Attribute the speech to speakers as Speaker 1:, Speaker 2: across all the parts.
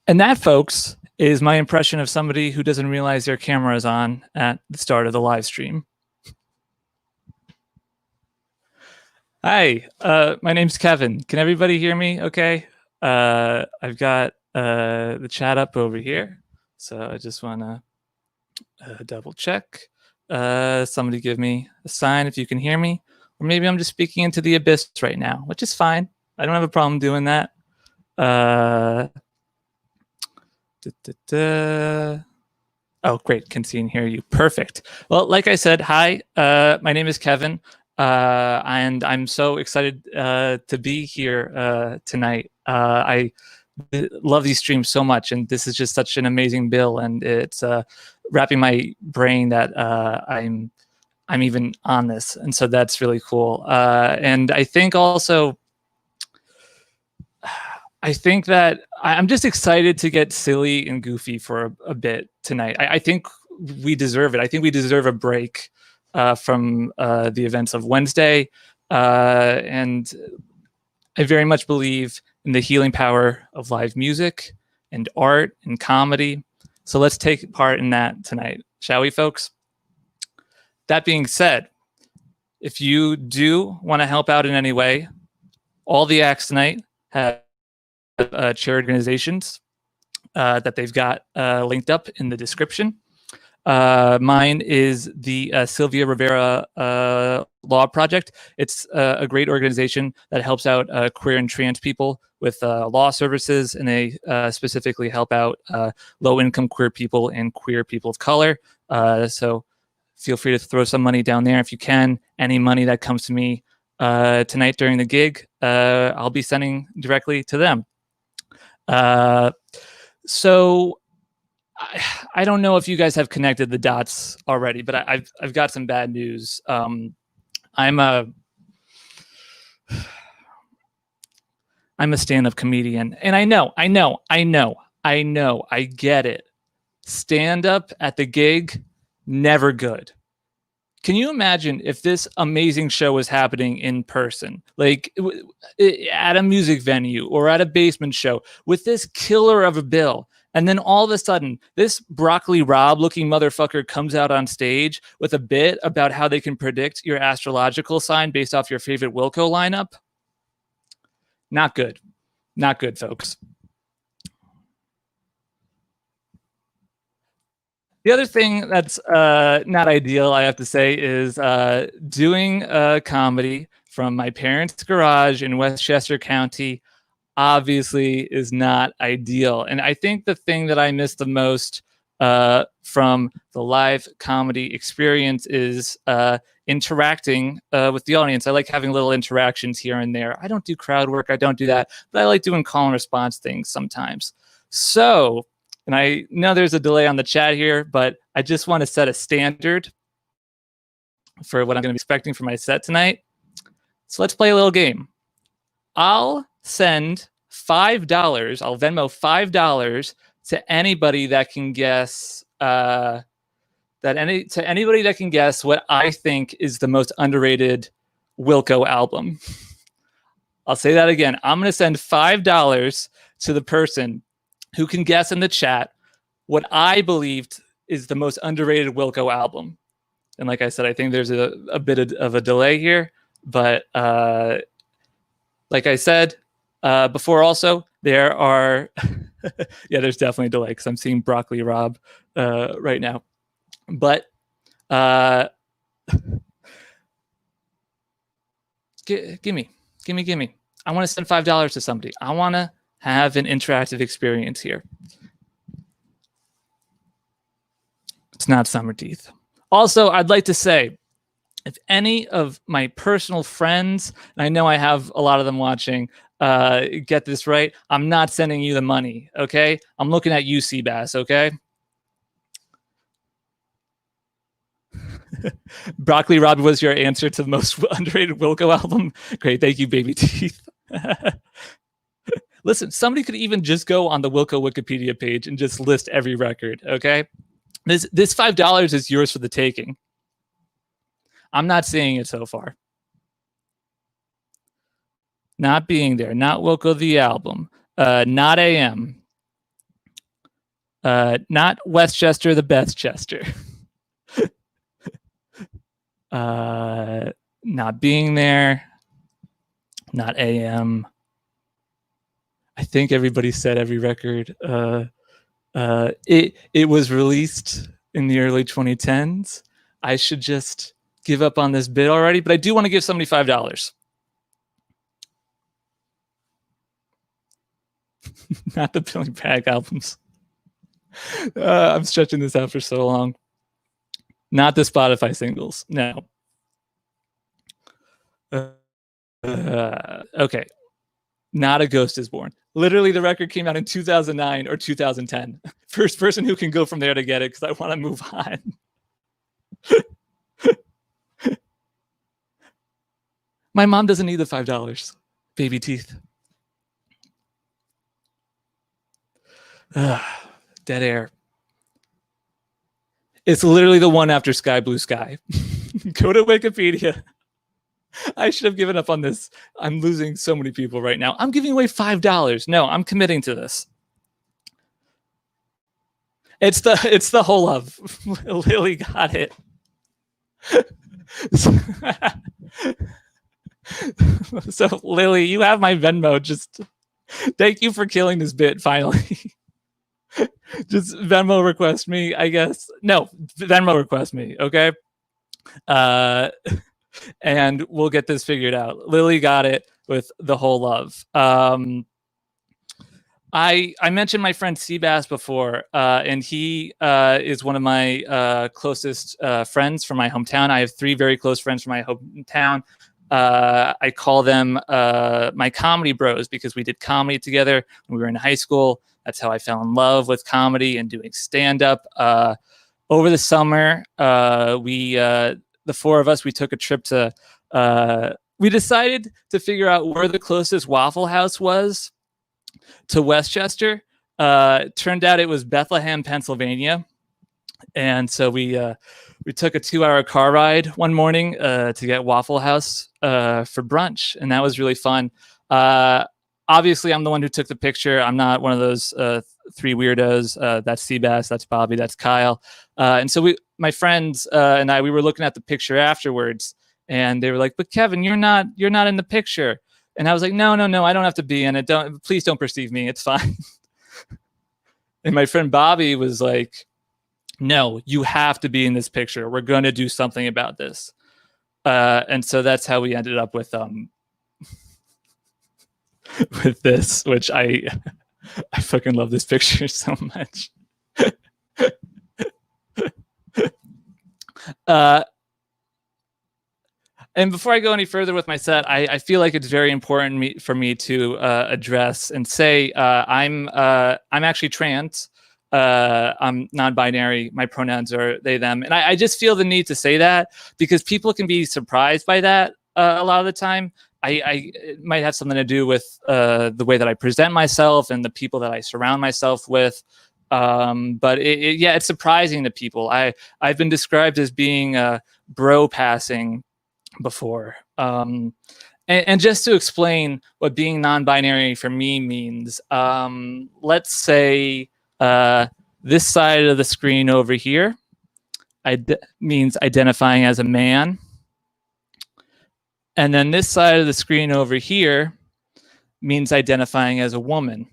Speaker 1: And that, folks, is my impression of somebody who doesn't realize their camera is on at the start of the live stream. Hi, my name's Kevin. Can everybody hear me okay? I've got the chat up over here, so I just want to double check. Somebody give me a sign if you can hear me, or maybe I'm just speaking into the abyss right now, which is fine. I don't have a problem doing that. Oh, great. Can see and hear you. Perfect. Well, like I said, hi, my name is Kevin, and I'm so excited to be here tonight. I love these streams so much, and this is just such an amazing bill, and it's wrapping my brain that I'm even on this, and so that's really cool. And I think also, I think that I'm just excited to get silly and goofy for a bit tonight. I think we deserve it. I think we deserve a break from the events of Wednesday. And I very much believe in the healing power of live music and art and comedy. So let's take part in that tonight, shall we, folks? That being said, if you do want to help out in any way, all the acts tonight have charity organizations that they've got linked up in the description. Mine is the Sylvia Rivera Law Project. It's a great organization that helps out queer and trans people with law services, and they specifically help out low-income queer people and queer people of color. So feel free to throw some money down there if you can. Any money that comes to me tonight during the gig, I'll be sending directly to them. So I don't know if you guys have connected the dots already, but I've got some bad news. I'm a stand-up comedian, and I get it. Stand-up at the gig, never good. Can you imagine if this amazing show was happening in person, like at a music venue or at a basement show with this killer of a bill? And then all of a sudden, this Broccoli Rob looking motherfucker comes out on stage with a bit about how they can predict your astrological sign based off your favorite Wilco lineup. Not good. Not good, folks. The other thing that's not ideal, I have to say, is doing comedy from my parents' garage in Westchester County obviously is not ideal. And I think the thing that I miss the most from the live comedy experience is interacting with the audience. I like having little interactions here and there. I don't do crowd work. I don't do that. But I like doing call and response things sometimes. So, and I know there's a delay on the chat here, but I just want to set a standard for what I'm going to be expecting for my set tonight. So let's play a little game. I'll send $5. I'll Venmo $5 to anybody that can guess anybody that can guess what I think is the most underrated Wilco album. I'll say that again. I'm going to send $5 to the person who can guess in the chat what I believed is the most underrated Wilco album. And like I said, I think there's a bit of a delay here, but like I said before also, there are, yeah, there's definitely a delay because I'm seeing Broccoli Rob right now. But gimme. I want to send $5 to somebody. I want to have an interactive experience here. It's not Summer Teeth. Also, I'd like to say, if any of my personal friends, and I know I have a lot of them watching, get this right, I'm not sending you the money, okay? I'm looking at you, Seabass, okay? Broccoli Rob was your answer to the most underrated Wilco album. Great, thank you, Baby Teeth. Listen, somebody could even just go on the Wilco Wikipedia page and just list every record, okay? This $5 is yours for the taking. I'm not seeing it so far. Not being there. Not Wilco the album. Not AM. Not Westchester, the Bestchester. Not being there. Not AM. I think everybody said every record. It was released in the early 2010s. I should just give up on this bid already, but I do want to give somebody $5. Not the Billy Bragg albums. I'm stretching this out for so long. Not the Spotify singles. No. Okay. Not A Ghost Is Born. Literally, the record came out in 2009 or 2010. First person who can go from there to get it, because I want to move on. My mom doesn't need the $5. Baby teeth. Dead air. It's literally the one after Sky Blue Sky. Go to Wikipedia. I should have given up on this. I'm losing so many people right now. I'm giving away $5. No, I'm committing to this. It's the whole of. Lily got it. So Lily, you have my Venmo. Just thank you for killing this bit finally. Just Venmo request me, I guess. No, Venmo request me, okay? And we'll get this figured out. Lily got it with the whole love. I mentioned my friend Seabass before, and he is one of my closest friends from my hometown. I have 3 very close friends from my hometown. I call them my comedy bros because we did comedy together when we were in high school. That's how I fell in love with comedy and doing stand-up. Over the summer, the 4 of us, we took a trip to, we decided to figure out where the closest Waffle House was to Westchester. Turned out it was Bethlehem, Pennsylvania. And so we took a 2-hour car ride one morning to get Waffle House for brunch. And that was really fun. Obviously, I'm the one who took the picture. I'm not one of those 3 weirdos. That's Seabass, that's Bobby, that's Kyle. And so my friends and I, we were looking at the picture afterwards, and they were like, "But Kevin, you're not in the picture." And I was like, "No, I don't have to be in it. Please don't perceive me. It's fine." And my friend Bobby was like, "No, you have to be in this picture. We're going to do something about this." And so that's how we ended up with with this, which I fucking love this picture so much. And before I go any further with my set, I feel like it's very important for me to address and say I'm actually trans. I'm non-binary. My pronouns are they, them. And I just feel the need to say that because people can be surprised by that a lot of the time. It might have something to do with the way that I present myself and the people that I surround myself with. But it's surprising to people. I've been described as being bro passing before. And just to explain what being non-binary for me means, let's say this side of the screen over here means identifying as a man. And then this side of the screen over here means identifying as a woman.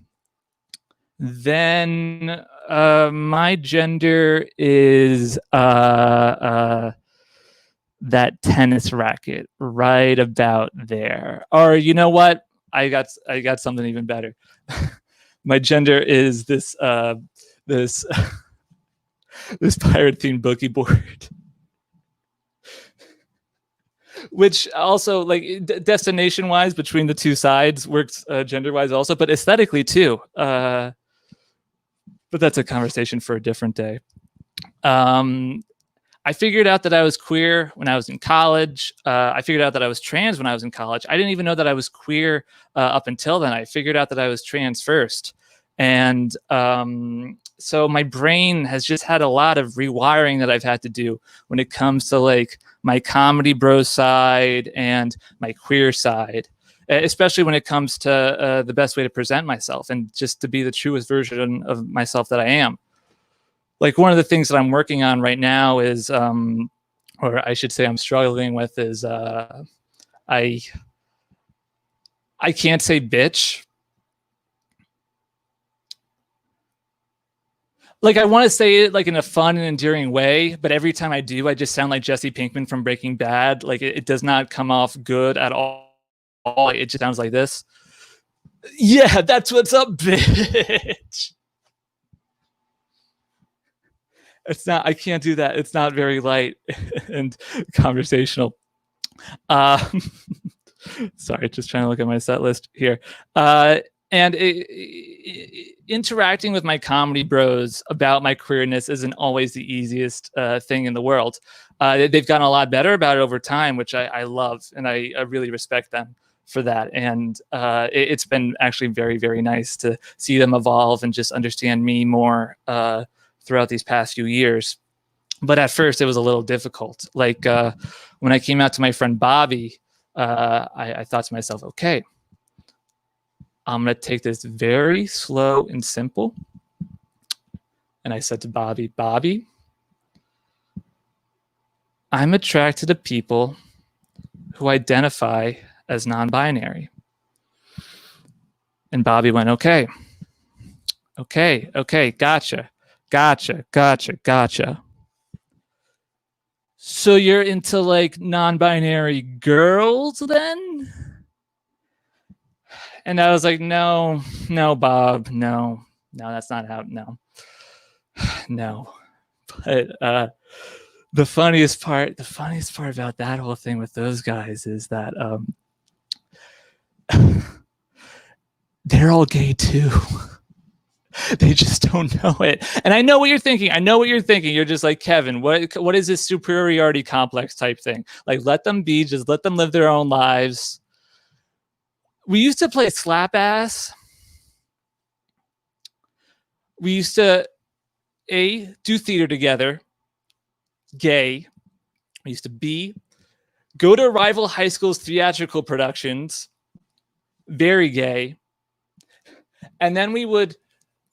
Speaker 1: Then my gender is that tennis racket right about there. Or you know what? I got something even better. My gender is this this pirate themed bookie board. Which also, like, destination wise between the 2 sides works gender wise also, but aesthetically too. But that's a conversation for a different day. I figured out that I was queer when I was in college. I figured out that I was trans when I was in college. I didn't even know that I was queer up until then. I figured out that I was trans first. And so my brain has just had a lot of rewiring that I've had to do when it comes to like my comedy bro side and my queer side, especially when it comes to the best way to present myself and just to be the truest version of myself that I am. like one of the things that I'm working on right now is, or I should say I'm struggling with is, I can't say bitch. Like I want to say it like in a fun and endearing way, but every time I do, I just sound like Jesse Pinkman from Breaking Bad. Like it does not come off good at all. It just sounds like this. Yeah, that's what's up, bitch. It's not. I can't do that. It's not very light and conversational. Sorry, just trying to look at my set list here. And interacting with my comedy bros about my queerness isn't always the easiest thing in the world. They've gotten a lot better about it over time, which I love, and I really respect them for that. And it's been actually very, very nice to see them evolve and just understand me more throughout these past few years. But at first, it was a little difficult. Like when I came out to my friend Bobby, I thought to myself, okay, I'm going to take this very slow and simple. And I said to Bobby, Bobby, I'm attracted to people who identify as non-binary. And Bobby went, okay, gotcha. So you're into like non-binary girls then? And I was like, no, Bob, no, that's not how, no. But the funniest part about that whole thing with those guys is that they're all gay too. They just don't know it. And I know what you're thinking. You're just like, Kevin, what is this superiority complex type thing? Like, let them be, just let them live their own lives. We used to play slap ass. We used to do theater together, gay. We used to B, go to rival high school's theatrical productions, very gay. And then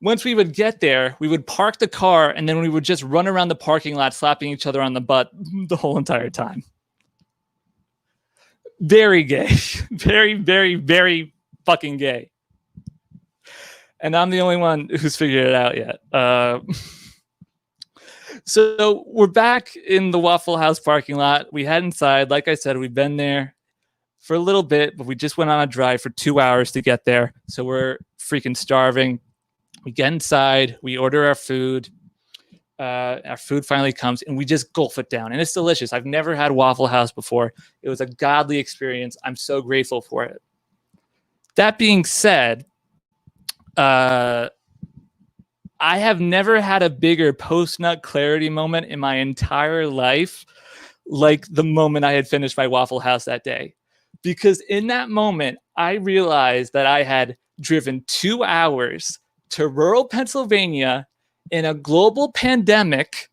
Speaker 1: once we would get there, we would park the car, and then we would just run around the parking lot slapping each other on the butt the whole entire time. Very gay. Very, very, very fucking gay. And I'm the only one who's figured it out yet. So we're back in the Waffle House parking lot. We head inside. Like I said, we've been there for a little bit, but we just went on a drive for 2 hours to get there. So we're freaking starving. We get inside. We order our food. Our food finally comes, and we just gulp it down. And it's delicious. I've never had Waffle House before. It was a godly experience. I'm so grateful for it. That being said, I have never had a bigger post-nut clarity moment in my entire life like the moment I had finished my Waffle House that day. Because in that moment, I realized that I had driven 2 hours to rural Pennsylvania in a global pandemic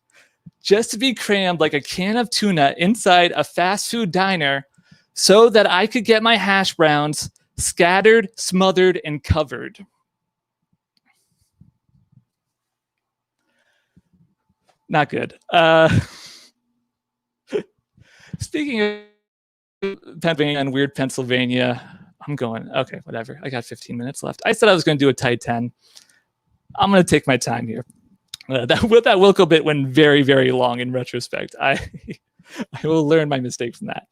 Speaker 1: just to be crammed like a can of tuna inside a fast food diner so that I could get my hash browns scattered, smothered, and covered. Not good. Speaking of Pennsylvania and weird Pennsylvania, I'm going, okay, whatever. I got 15 minutes left. I said I was going to do a tight 10. I'm going to take my time here. That Wilco bit went very, very long in retrospect. I will learn my mistake from that.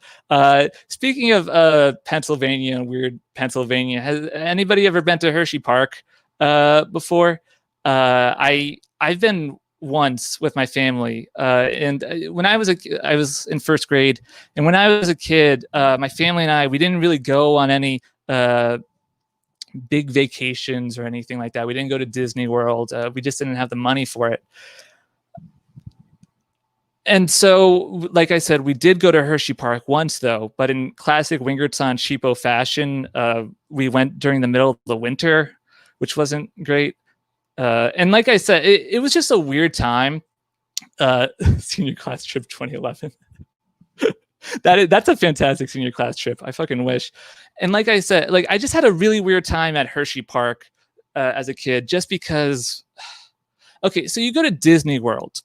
Speaker 1: Speaking of Pennsylvania and weird Pennsylvania, has anybody ever been to Hershey Park before? I've been once with my family, and when I was in first grade, and when I was a kid, my family and I, we didn't really go on any big vacations or anything like that. We didn't go to Disney World. We just didn't have the money for it. And so, like I said, we did go to Hershey Park once, though, but in classic Wingertzahn cheapo fashion, we went during the middle of the winter, which wasn't great. And like I said, it was just a weird time. Senior class trip 2011. That's a fantastic senior class trip. I fucking wish. And like I said, like I just had a really weird time at Hershey Park as a kid, just because. Okay, so you go to Disney World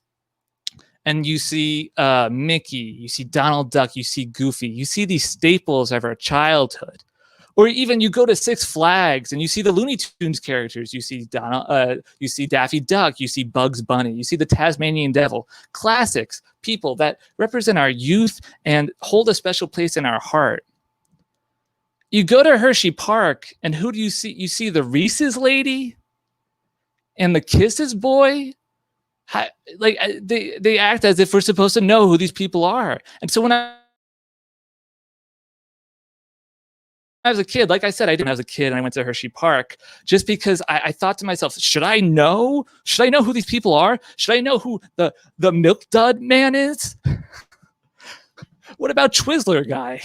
Speaker 1: and you see Mickey, you see Donald Duck, you see Goofy, you see these staples of our childhood. Or even you go to Six Flags and you see the Looney Tunes characters. You see you see Daffy Duck, you see Bugs Bunny, you see the Tasmanian Devil. Classics, people that represent our youth and hold a special place in our heart. You go to Hershey Park and who do you see? You see the Reese's lady and the Kisses boy. Like they act as if we're supposed to know who these people are. And so when I was a kid, like I said, I didn't as a kid, and I went to Hershey Park just because I thought to myself, should I know who these people are? Should I know who the Milk Dud man is? What about Twizzler guy?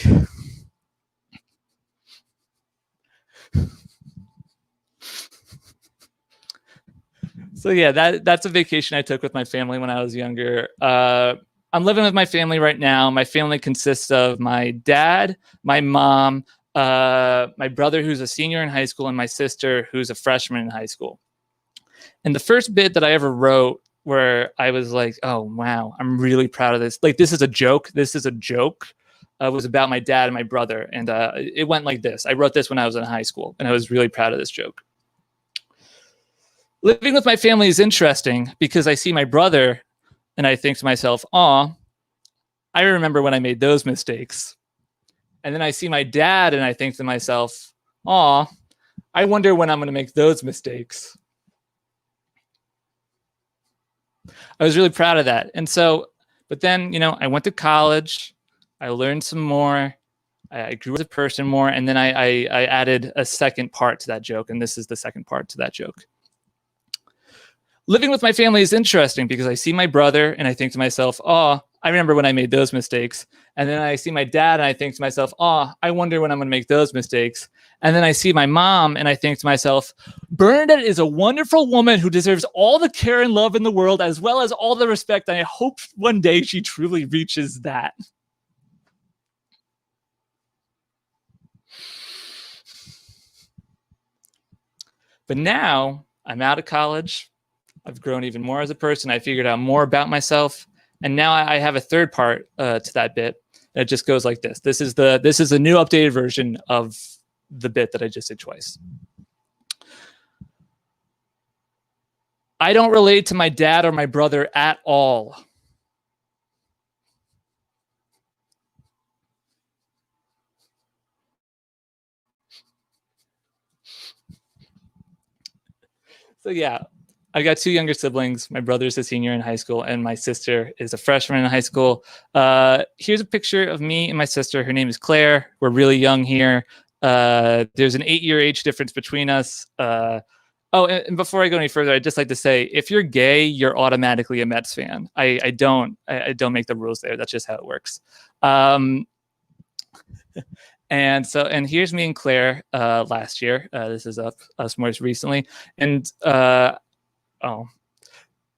Speaker 1: So yeah, that's a vacation I took with my family when I was younger. I'm living with my family right now. My family consists of my dad, my mom, my brother who's a senior in high school, and my sister who's a freshman in high school. And the first bit that I ever wrote where I was like, oh, wow, I'm really proud of this. Like, this is a joke. Was about my dad and my brother. And it went like this. I wrote this when I was in high school, and I was really proud of this joke. Living with my family is interesting because I see my brother and I think to myself, aw, I remember when I made those mistakes. And then I see my dad and I think to myself, aw, I wonder when I'm going to make those mistakes. I was really proud of that. And so, but then, you know, I went to college, I learned some more, I grew as a person more, and then I added a second part to that joke. And this is the second part to that joke. Living with my family is interesting because I see my brother and I think to myself, oh, I remember when I made those mistakes. And then I see my dad and I think to myself, oh, I wonder when I'm going to make those mistakes. And then I see my mom and I think to myself, Bernadette is a wonderful woman who deserves all the care and love in the world, as well as all the respect. And I hope one day she truly reaches that. But now I'm out of college. I've grown even more as a person. I figured out more about myself. And now I have a third part to that bit. It just goes like this. This is a new updated version of the bit that I just did twice. I don't relate to my dad or my brother at all. So yeah, I got two younger siblings. My brother's a senior in high school, and my sister is a freshman in high school. Here's a picture of me and my sister. Her name is Claire. We're really young here. There's an 8-year age difference between us. Oh, and before I go any further, I'd just like to say, if you're gay, you're automatically a Mets fan. I don't make the rules there. That's just how it works. And here's me and Claire last year. This is us most recently. And oh,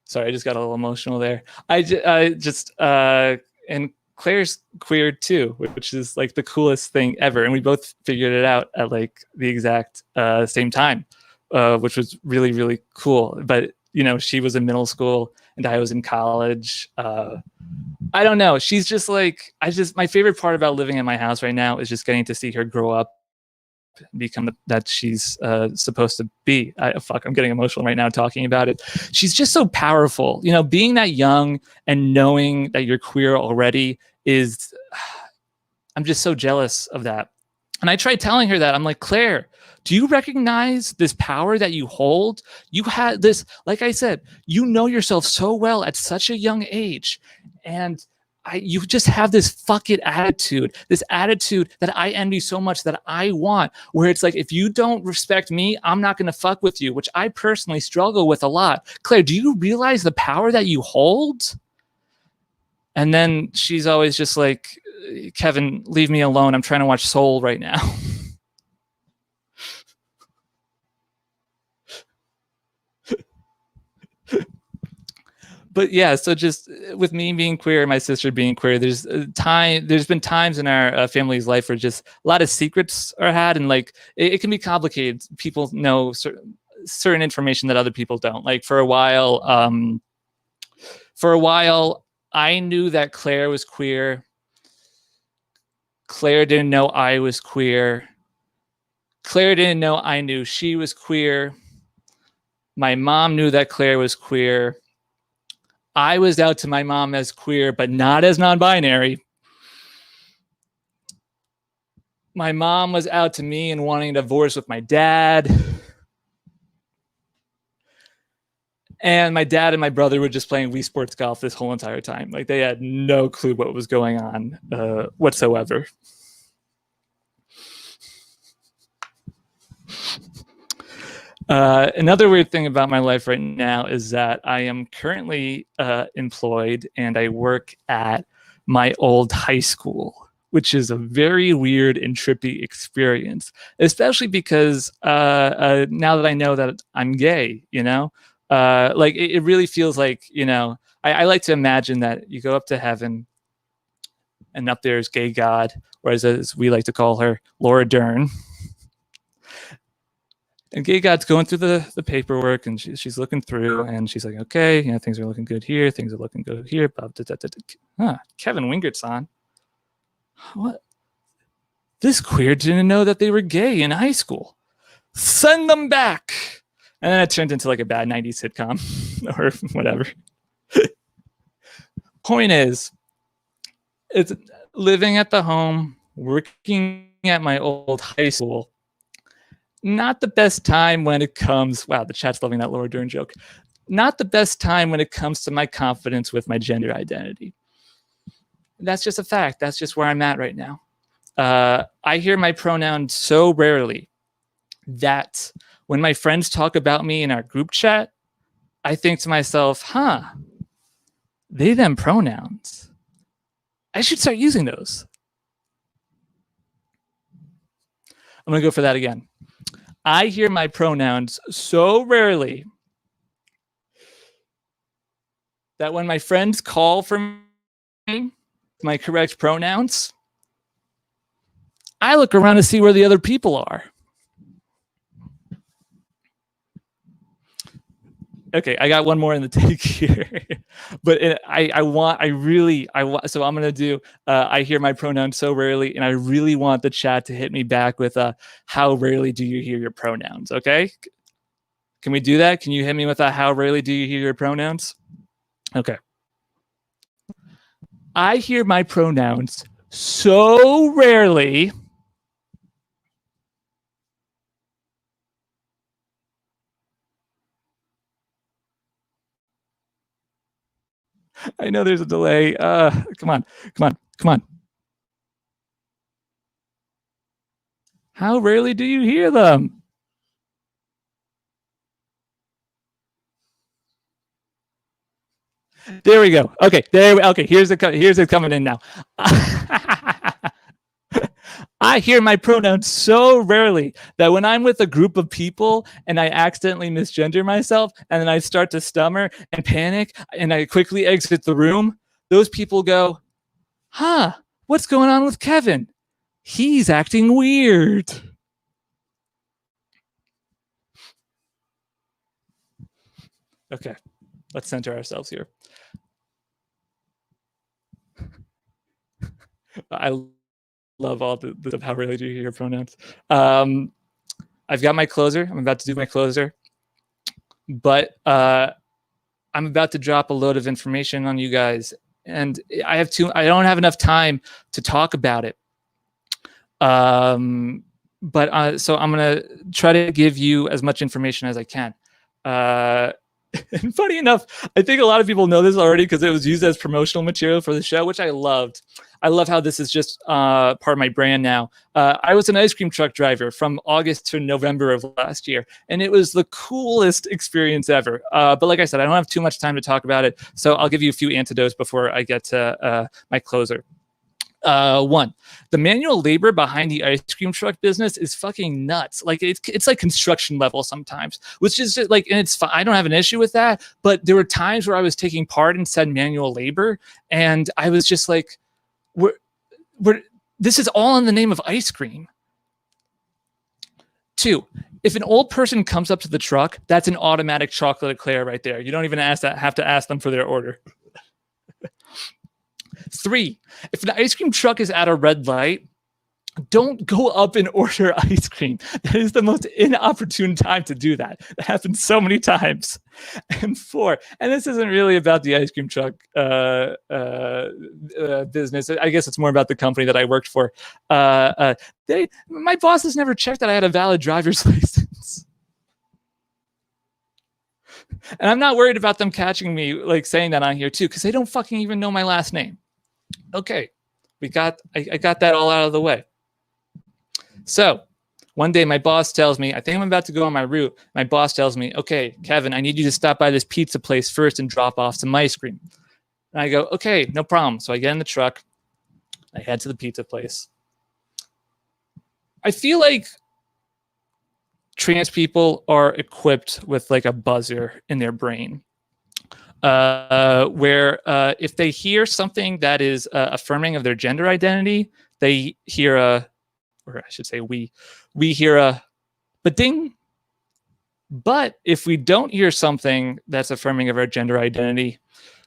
Speaker 1: sorry, I just got a little emotional there. And Claire's queer too, which is like the coolest thing ever. And we both figured it out at like the exact same time, which was really, really cool. But, you know, she was in middle school and I was in college. I don't know. She's just like, my favorite part about living in my house right now is just getting to see her grow up, become that she's supposed to be. I'm getting emotional right now talking about it. She's just so powerful. You know, being that young and knowing that you're queer already is, I'm just so jealous of that. And I tried telling her that. I'm like, Claire, do you recognize this power that you hold? You had this, like I said, you know yourself so well at such a young age. And you just have this fuck it attitude, this attitude that I envy so much, that I want, where it's like, if you don't respect me, I'm not going to fuck with you, which I personally struggle with a lot. Claire, do you realize the power that you hold? And then she's always just like, Kevin, leave me alone. I'm trying to watch Soul right now. But yeah, so just with me being queer and my sister being queer, there's been times in our family's life where just a lot of secrets are had, and like it can be complicated. People know certain information that other people don't. Like for a while, I knew that Claire was queer. Claire didn't know I was queer. Claire didn't know I knew she was queer. My mom knew that Claire was queer. I was out to my mom as queer, but not as non-binary. My mom was out to me and wanting a divorce with my dad. And my dad and my brother were just playing Wii Sports Golf this whole entire time. Like they had no clue what was going on whatsoever. Another weird thing about my life right now is that I am currently employed and I work at my old high school, which is a very weird and trippy experience, especially because now that I know that I'm gay, you know, like it really feels like, you know, I like to imagine that you go up to heaven and up there is gay God, or as we like to call her, Laura Dern. And gay God's going through the paperwork, and she's looking through, and she's like, okay, you know, things are looking good here, things are looking good here. Kevin Wingertzahn. What? This queer didn't know that they were gay in high school. Send them back. And then it turned into like a bad 90s sitcom or whatever. Point is, it's living at the home, working at my old high school. Not the best time when it comes, wow, the chat's loving that Laura Dern joke. Not the best time when it comes to my confidence with my gender identity. That's just a fact. That's just where I'm at right now. I hear my pronouns so rarely that when my friends talk about me in our group chat, I think to myself, huh, they, them pronouns. I should start using those. I'm going to go for that again. I hear my pronouns so rarely that when my friends call for me, my correct pronouns, I look around to see where the other people are. Okay, I got one more in the take here, but so I'm gonna do. I hear my pronouns so rarely, and I really want the chat to hit me back with how rarely do you hear your pronouns? Okay, can we do that? Can you hit me with how rarely do you hear your pronouns? Okay, I hear my pronouns so rarely. I know there's a delay. Come on. How rarely do you hear them? There we go. Okay, okay. Here's it coming in now. I hear my pronouns so rarely that when I'm with a group of people and I accidentally misgender myself and then I start to stammer and panic and I quickly exit the room, those people go, huh, what's going on with Kevin? He's acting weird. Okay, let's center ourselves here. I love all the how rarely do you hear your pronouns. I've got my closer. I'm about to do my closer, but I'm about to drop a load of information on you guys, and I don't have enough time to talk about it. But so I'm gonna try to give you as much information as I can. And funny enough, I think a lot of people know this already because it was used as promotional material for the show, which I loved. I love how this is just part of my brand now. I was an ice cream truck driver from August to November of last year, and it was the coolest experience ever. But like I said, I don't have too much time to talk about it, so I'll give you a few antidotes before I get to my closer. One, the manual labor behind the ice cream truck business is fucking nuts. Like it's like construction level sometimes, which is just like, and it's fine. I don't have an issue with that, but there were times where I was taking part in said manual labor and I was just like, this is all in the name of ice cream. 2, if an old person comes up to the truck, that's an automatic chocolate eclair right there. You don't even have to ask them for their order. 3, if an ice cream truck is at a red light, don't go up and order ice cream. That is the most inopportune time to do that. That happens so many times. And 4, and this isn't really about the ice cream truck business. I guess it's more about the company that I worked for. My bosses never checked that I had a valid driver's license. And I'm not worried about them catching me like saying that on here too, because they don't fucking even know my last name. Okay, I got that all out of the way. So one day my boss tells me, I think I'm about to go on my route. My boss tells me, okay, Kevin, I need you to stop by this pizza place first and drop off some ice cream. And I go, okay, no problem. So I get in the truck. I head to the pizza place. I feel like trans people are equipped with like a buzzer in their brain. Where if they hear something that is affirming of their gender identity, they hear or I should say we hear a ba-ding. But if we don't hear something that's affirming of our gender identity,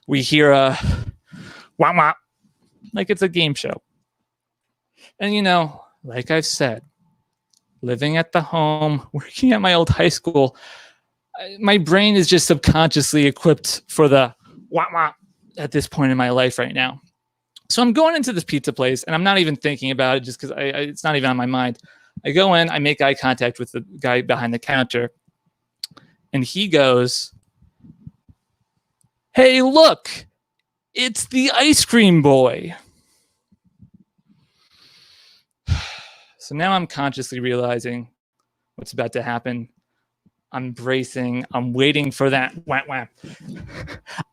Speaker 1: we hear a wah-wah, like it's a game show. And you know, like I've said, living at the home, working at my old high school, my brain is just subconsciously equipped for the wah-wah at this point in my life right now. So I'm going into this pizza place, and I'm not even thinking about it just because it's not even on my mind. I go in, I make eye contact with the guy behind the counter, and he goes, "Hey, look, it's the ice cream boy." So now I'm consciously realizing what's about to happen. I'm bracing. I'm waiting for that wah wah.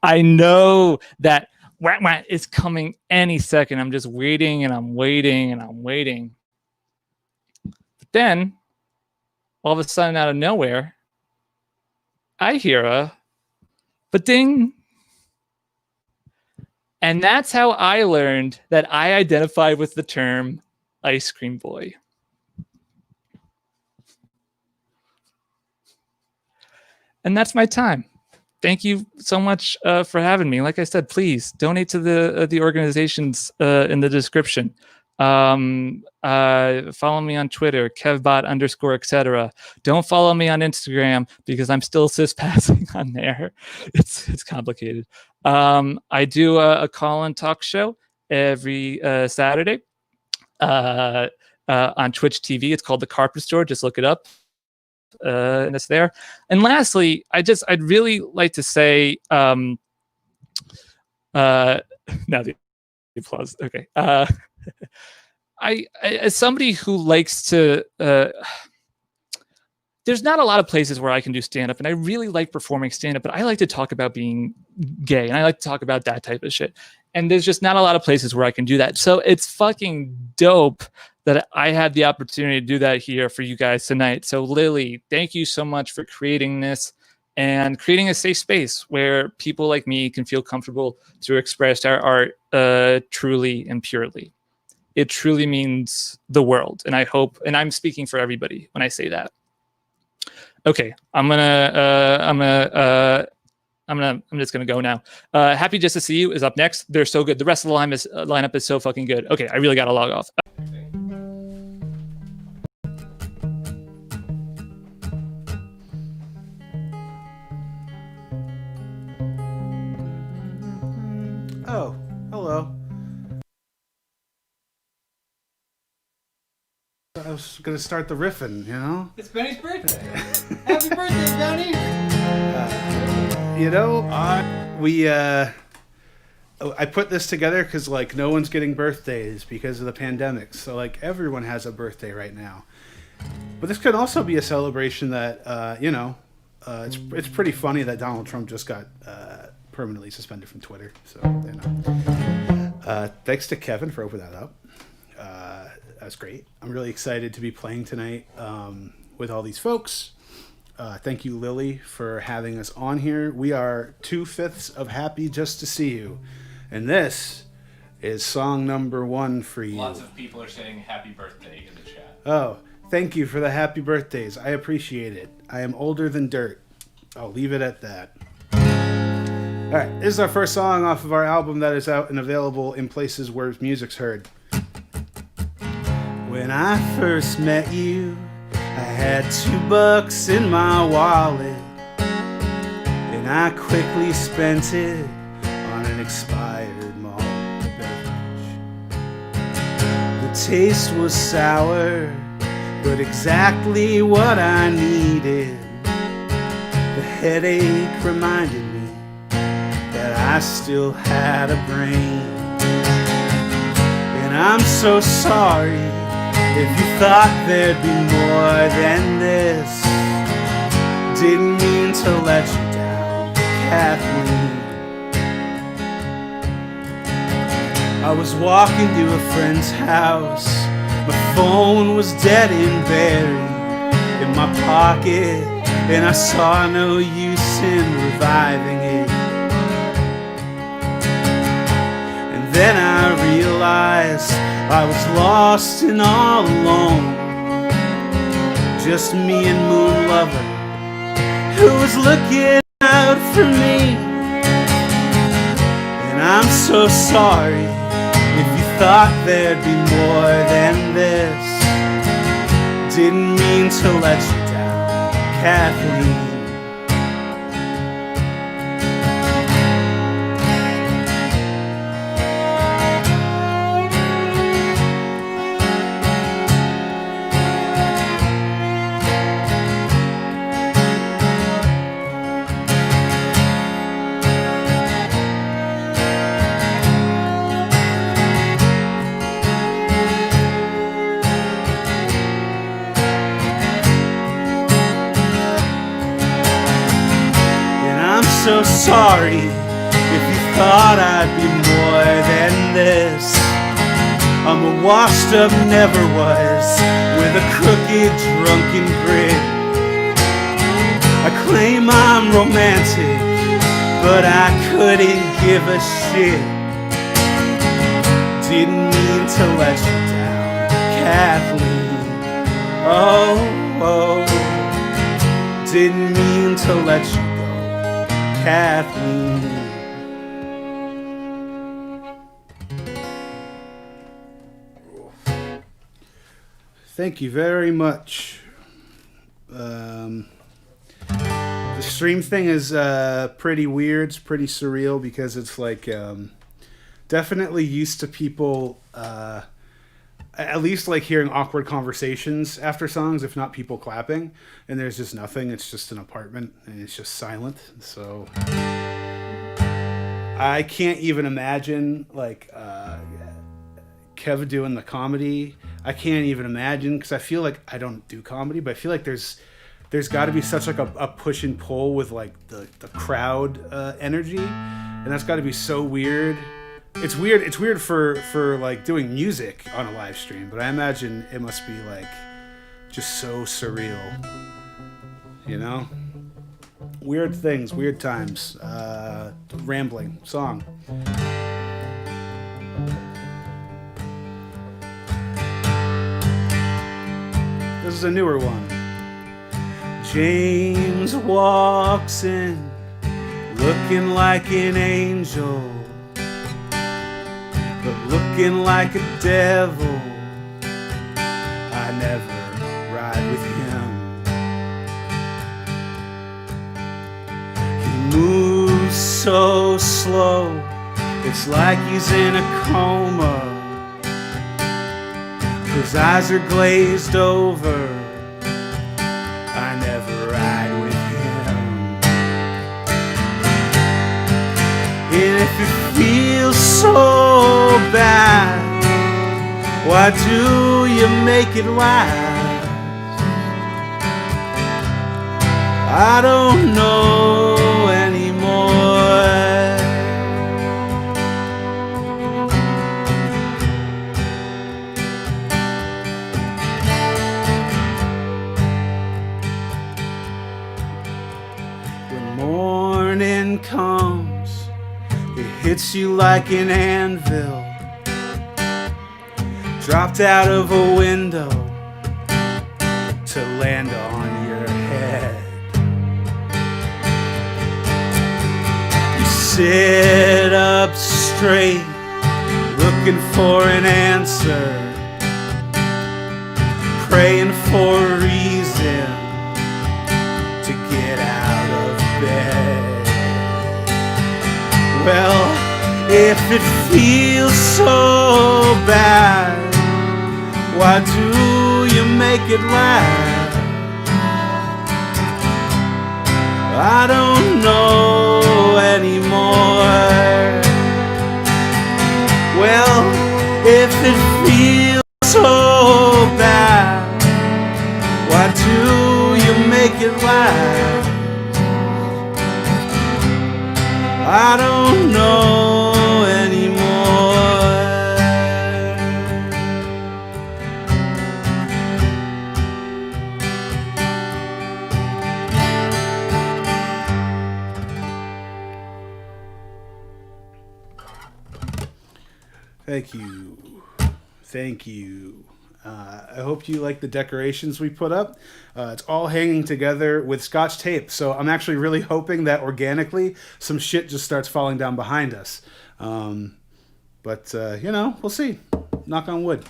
Speaker 1: I know that wah wah is coming any second. I'm just waiting and I'm waiting and I'm waiting. But then, all of a sudden, out of nowhere, I hear a ba-ding. And that's how I learned that I identify with the term ice cream boy. And that's my time. Thank you so much for having me. Like I said, please donate to the organizations in the description. Follow me on Twitter, kevbot_etc. Don't follow me on Instagram because I'm still cis-passing on there. It's complicated. I do a call-in talk show every Saturday on Twitch TV. It's called The Carpet Store. Just look it up. And it's there. And lastly, I'd really like to say, now the applause. Okay. I as somebody who likes to, there's not a lot of places where I can do stand-up, and I really like performing stand-up, but I like to talk about being gay, and I like to talk about that type of shit. And there's just not a lot of places where I can do that. So it's fucking dope that I had the opportunity to do that here for you guys tonight. So Lily, thank you so much for creating this and creating a safe space where people like me can feel comfortable to express our art truly and purely. It truly means the world. And I hope, and I'm speaking for everybody when I say that. Okay, I'm just gonna go now. Happy Just to See You is up next. They're so good. The rest of the lineup is so fucking good. Okay, I really gotta log off.
Speaker 2: Oh, hello. I was gonna start the riffing, you know?
Speaker 3: It's Benny's birthday. Happy birthday, Benny!
Speaker 2: I put this together because like no one's getting birthdays because of the pandemic. So like everyone has a birthday right now. But this could also be a celebration that it's pretty funny that Donald Trump just got permanently suspended from Twitter. So thanks to Kevin for opening that up. That's great. I'm really excited to be playing tonight with all these folks. Thank you, Lily, for having us on here. We are 2/5 of Happy Just to See You. And this is song number 1 for you.
Speaker 3: Lots of people are saying happy birthday in the chat.
Speaker 2: Oh, Thank you for the happy birthdays. I appreciate it. I am older than dirt. I'll leave it at that. Alright, this is our first song off of our album that is out and available in places where music's heard. When I first met you, I had $2 in my wallet, and I quickly spent it on an expired malt beverage. The taste was sour, but exactly what I needed. The headache reminded me that I still had a brain. And I'm so sorry if you thought there'd be more than this. Didn't mean to let you down, Kathleen. I was walking to a friend's house. My phone was dead and buried in my pocket, and I saw no use in reviving it. And then I realized I was lost and all alone, just me and Moon Lover, who was looking out for me. And I'm so sorry if you thought there'd be more than this. Didn't mean to let you down, Kathleen. So sorry if you thought I'd be more than this. I'm a washed up never was with a crooked drunken grin. I claim I'm romantic, but I couldn't give a shit. Didn't mean to let you down, Kathleen. Oh, didn't mean to let you down, Kathleen. Thank you very much. The stream thing is pretty weird. It's pretty surreal because it's like definitely used to people at least like hearing awkward conversations after songs, if not people clapping, and there's just nothing. It's just an apartment and it's just silent. So I can't even imagine like Kev doing the comedy. I can't even imagine because I feel like I don't do comedy, but I feel like there's got to be such like a push and pull with like the crowd energy, and that's got to be so weird. It's weird for like doing music on a live stream, but I imagine it must be like just so surreal, you know? Weird things, weird times. Rambling song. This is a newer one. James walks in looking like an angel, but looking like a devil. I never ride with him. He moves so slow, it's like he's in a coma. His eyes are glazed over. I never ride with him. And if it feels so bad, why do you make it last? I don't know anymore. When morning comes, it hits you like an anvil, dropped out of a window. land on your head. You sit up straight, looking for an answer, praying for a reason to get out of bed. Well, if it feels so bad, why do you make it last? I don't know anymore. Well, if it feels so bad, why do you make it last? I don't know anymore. Thank you. Thank you. I hope you like the decorations we put up. It's all hanging together with Scotch tape. So I'm actually really hoping that organically some shit just starts falling down behind us. But you know, we'll see. Knock on wood.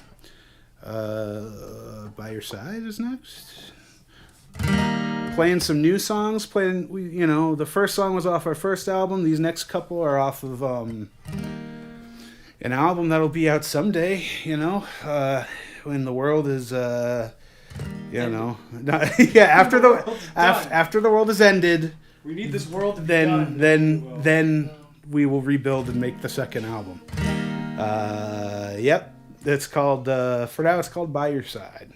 Speaker 2: By Your Side is next. Playing some new songs. You know, the first song was off our first album. These next couple are off of an album that'll be out someday, you know, when the world is, you know, yeah, after the world is ended.
Speaker 3: We need this world to be
Speaker 2: then we will rebuild and make the second album. Yep, it's called, for now it's called By Your Side.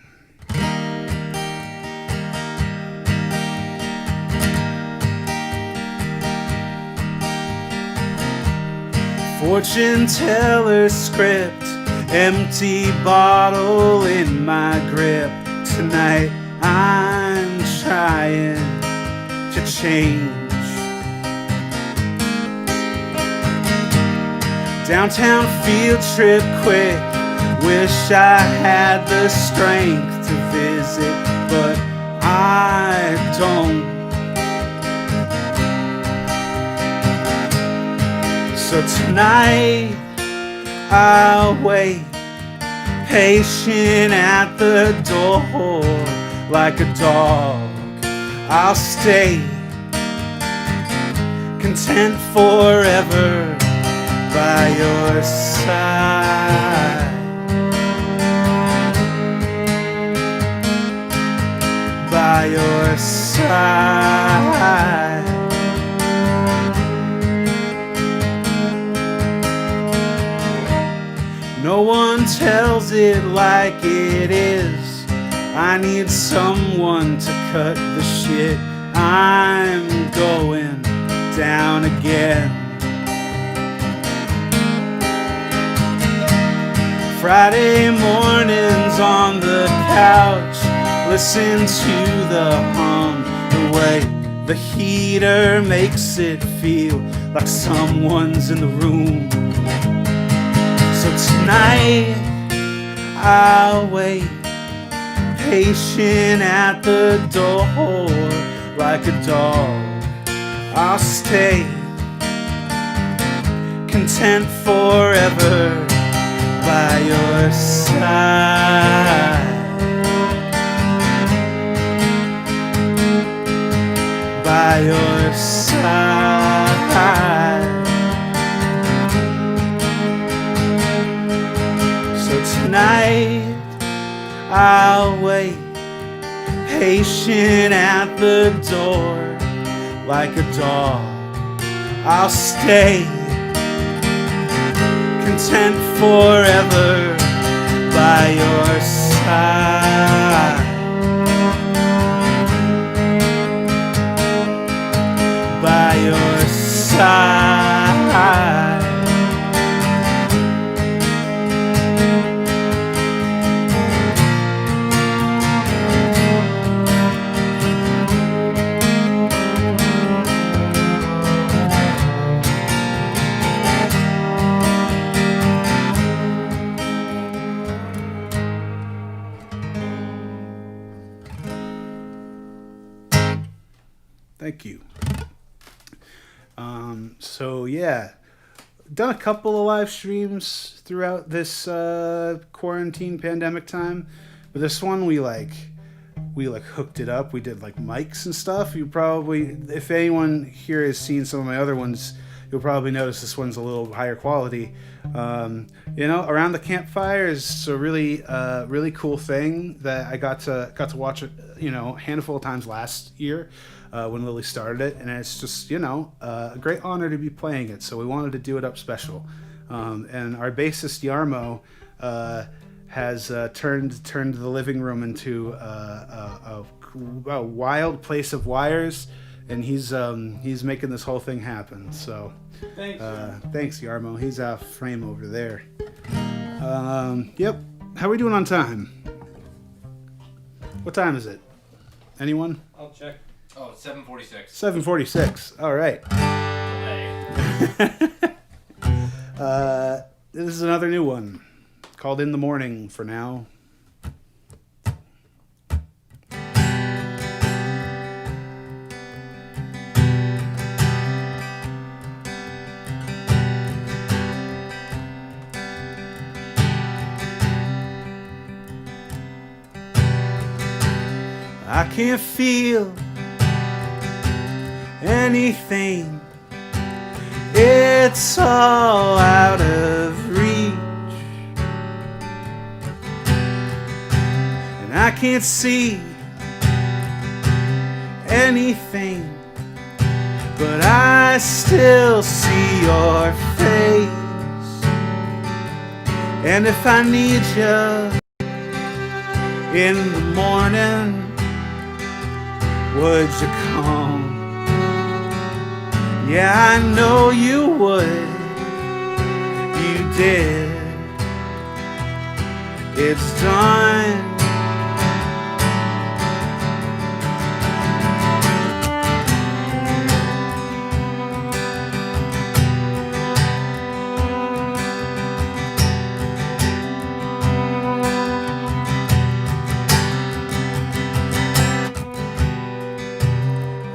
Speaker 2: Fortune teller script, empty bottle in my grip. Tonight I'm trying to change. Downtown field trip quick, wish I had the strength to visit, but I don't. So tonight I'll wait, patient at the door, like a dog. I'll stay content forever by your side. By your side. No one tells it like it is. I need someone to cut the shit. I'm going down again. Friday mornings on the couch, listen to the hum, the way the heater makes it feel like someone's in the room. So tonight I'll wait, patient at the door, like a dog. I'll stay content forever by your side. By your side. So tonight I'll wait, patient at the door, like a dog. I'll stay content forever by your side. By your side. Thank you. So yeah, done a couple of live streams throughout this quarantine pandemic time, but this one we hooked it up. We did like mics and stuff. You probably, if anyone here has seen some of my other ones, you'll probably notice this one's a little higher quality. Around the Campfire is a really cool thing that I got to watch a handful of times last year when Lily started it, and it's just a great honor to be playing it. So we wanted to do it up special, and our bassist Yarmo has turned the living room into a wild place of wires, and he's making this whole thing happen. So thanks Yarmo. He's out frame over there. Yep. How are we doing on time? What time is it? Anyone?
Speaker 3: I'll check.
Speaker 4: Oh, it's 7:46.
Speaker 2: 7:46. All right. This is another new one called In the Morning for now. I can't feel anything. It's all out of reach, and I can't see anything, but I still see your face. And if I need you in the morning, would you come? Yeah, I know you would. You did. It's done.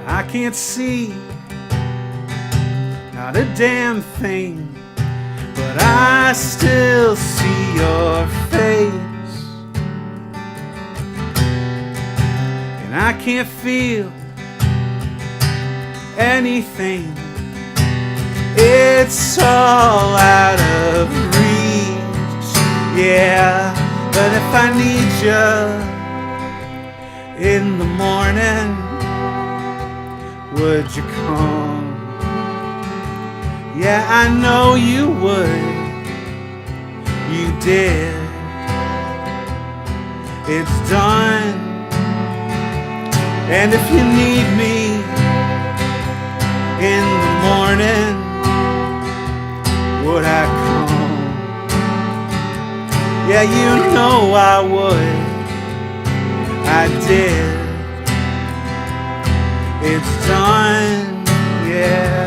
Speaker 2: I can't see not a damn thing, but I still see your face. And I can't feel anything. It's all out of reach. Yeah, but if I need you in the morning, would you come? Yeah, I know you would. You did. It's done. And if you need me in the morning, would I come? Yeah, you know I would. I did. It's done, yeah.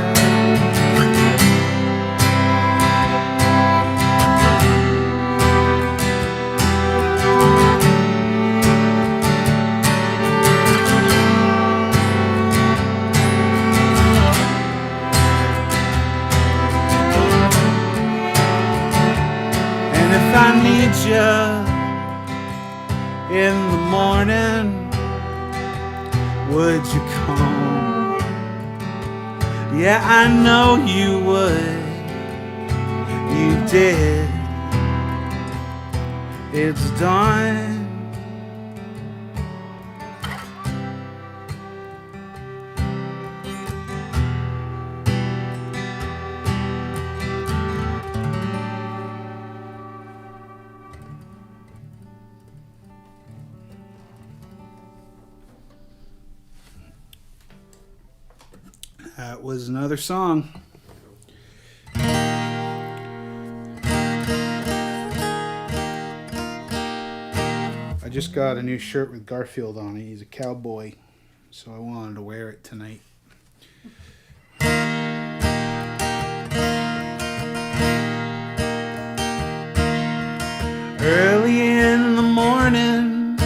Speaker 2: And if I need you in the morning, would you come? Yeah, I know you would. You did. It's done. That was another song. I just got a new shirt with Garfield on it. He's a cowboy, so I wanted to wear it tonight. Early in the morning,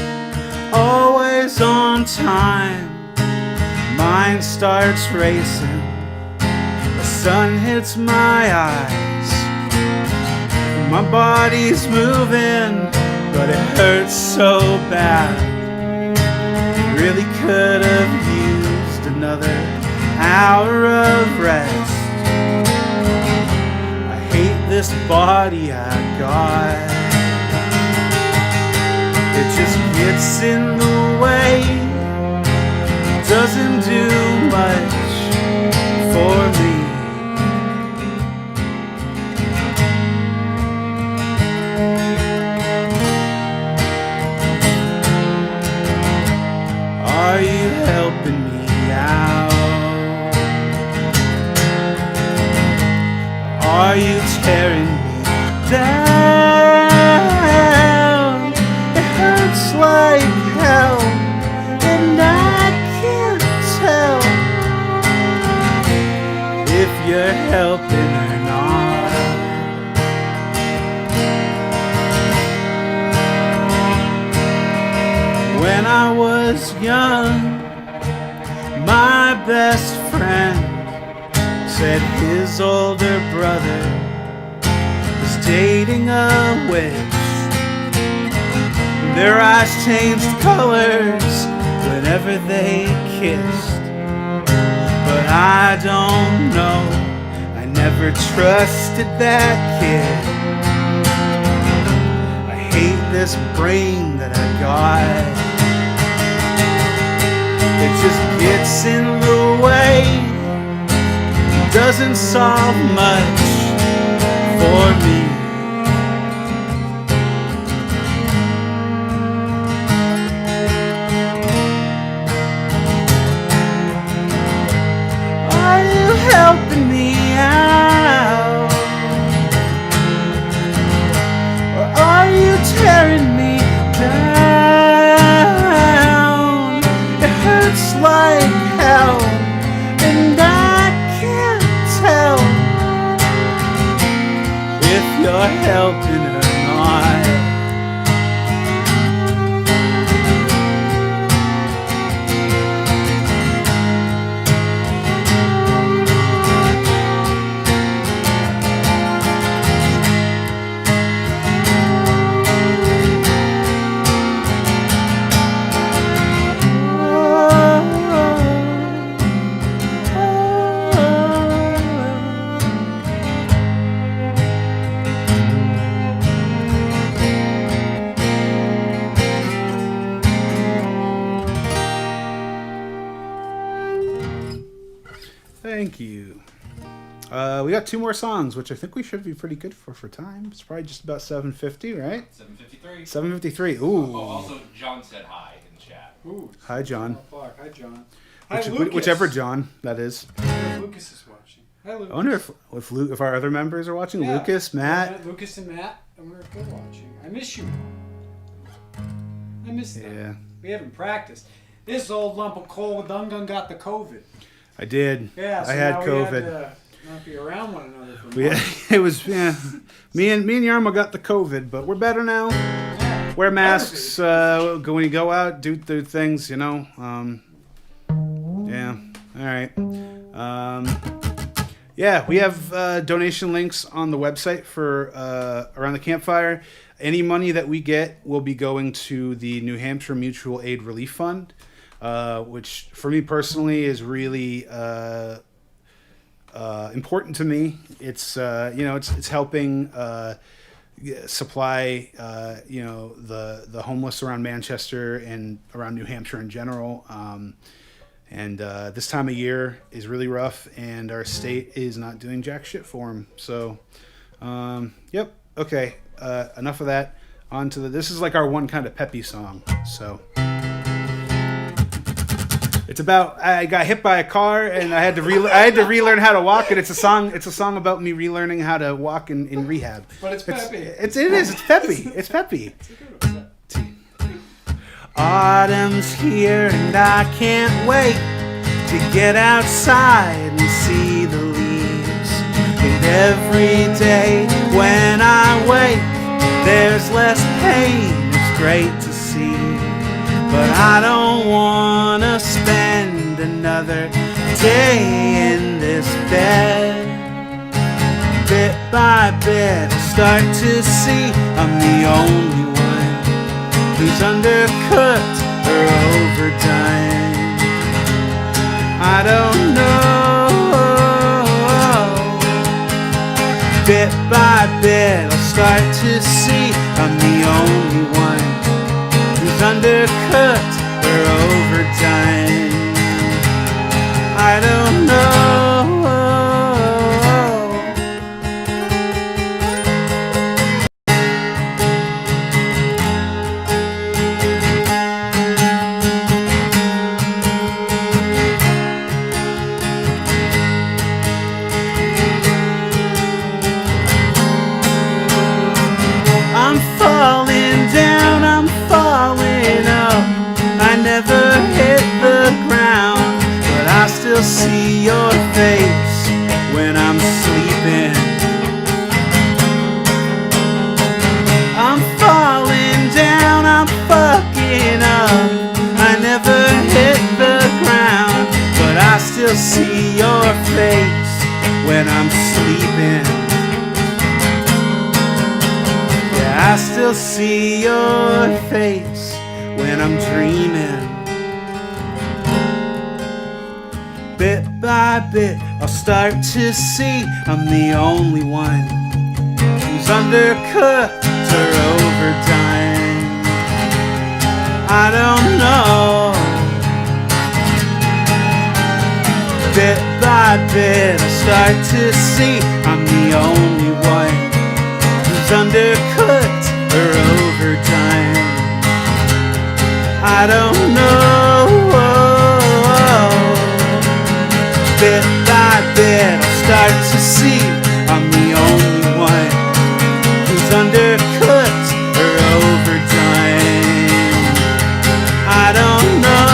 Speaker 2: always on time. My mind starts racing. The sun hits my eyes. My body's moving, but it hurts so bad. Really could have used another hour of rest. I hate this body I got. It just gets in the way. Doesn't do much for me. Are you helping me out? Are you tearing me down? It hurts like hell, and I can't tell if you're helping or not. When I was young, my best friend said his older brother was dating a witch. Their eyes changed colors whenever they kissed. But I don't know, I never trusted that kid. I hate this brain that I got. It just gets in the way. Doesn't solve much for me. Are you helping me out? Or are you tearing me down? It hurts like hell, and I can't tell if you're helping or not. Thank you. We got two more songs, which I think we should be pretty good for time. It's probably just about 7:50, right?
Speaker 4: 7:53.
Speaker 2: 7:53. Ooh.
Speaker 4: Oh, also, John said hi in the chat.
Speaker 3: Ooh,
Speaker 2: Hi, John.
Speaker 3: Hi, John. Hi, Lucas.
Speaker 2: Whichever John that is.
Speaker 3: Lucas is watching. Hi, Lucas.
Speaker 2: I wonder if our other members are watching.
Speaker 3: Yeah.
Speaker 2: Lucas, Matt.
Speaker 3: Lucas and Matt, and we're good watching. I miss you. I miss them.
Speaker 2: Yeah,
Speaker 3: We haven't practiced. This old lump of coal Dun got the COVID.
Speaker 2: I did.
Speaker 3: Yeah, so
Speaker 2: I had
Speaker 3: now
Speaker 2: COVID.
Speaker 3: We had to not be around one another for
Speaker 2: We
Speaker 3: months.
Speaker 2: it was me and Yarma got the COVID, but we're better now.
Speaker 3: Yeah.
Speaker 2: Wear masks when you go out, do things, you know. Yeah. All right. Yeah, we have donation links on the website for around the campfire. Any money that we get will be going to the New Hampshire Mutual Aid Relief Fund, which for me personally is really important to me. It's it's helping supply the homeless around Manchester and around New Hampshire in general. And this time of year is really rough, and our state is not doing jack shit for them. So, yep. Okay. Enough of that. On to this is like our one kind of peppy song. So it's about I got hit by a car and I had to relearn how to walk, and it's a song about me relearning how to walk in rehab.
Speaker 3: But it's peppy.
Speaker 2: It's peppy. It's peppy. Autumn's here and I can't wait to get outside and see the leaves. And every day when I wake, there's less pain. It's great to see, but I don't wanna spend another day in this bed. Bit by bit, I start to see I'm the only one who's undercooked or overdone. I don't know. Bit by bit, I'll start to see I'm the only one who's undercooked or overdone. I don't know. I'm falling down, I'm falling up. I never hit the ground, but I still see your face when I'm sleeping. I'm falling down, I'm fucking up. I never hit the ground, but I still see your face when I'm sleeping. I still see your face when I'm dreaming. Bit by bit, I'll start to see I'm the only one who's undercooked or overdone. I don't know. Bit by bit, I'll start to see I'm the only one who's undercooked or overdone. I don't know. Bit by bit, I'll start to see I'm the only one who's undercooked or overdone. I don't know.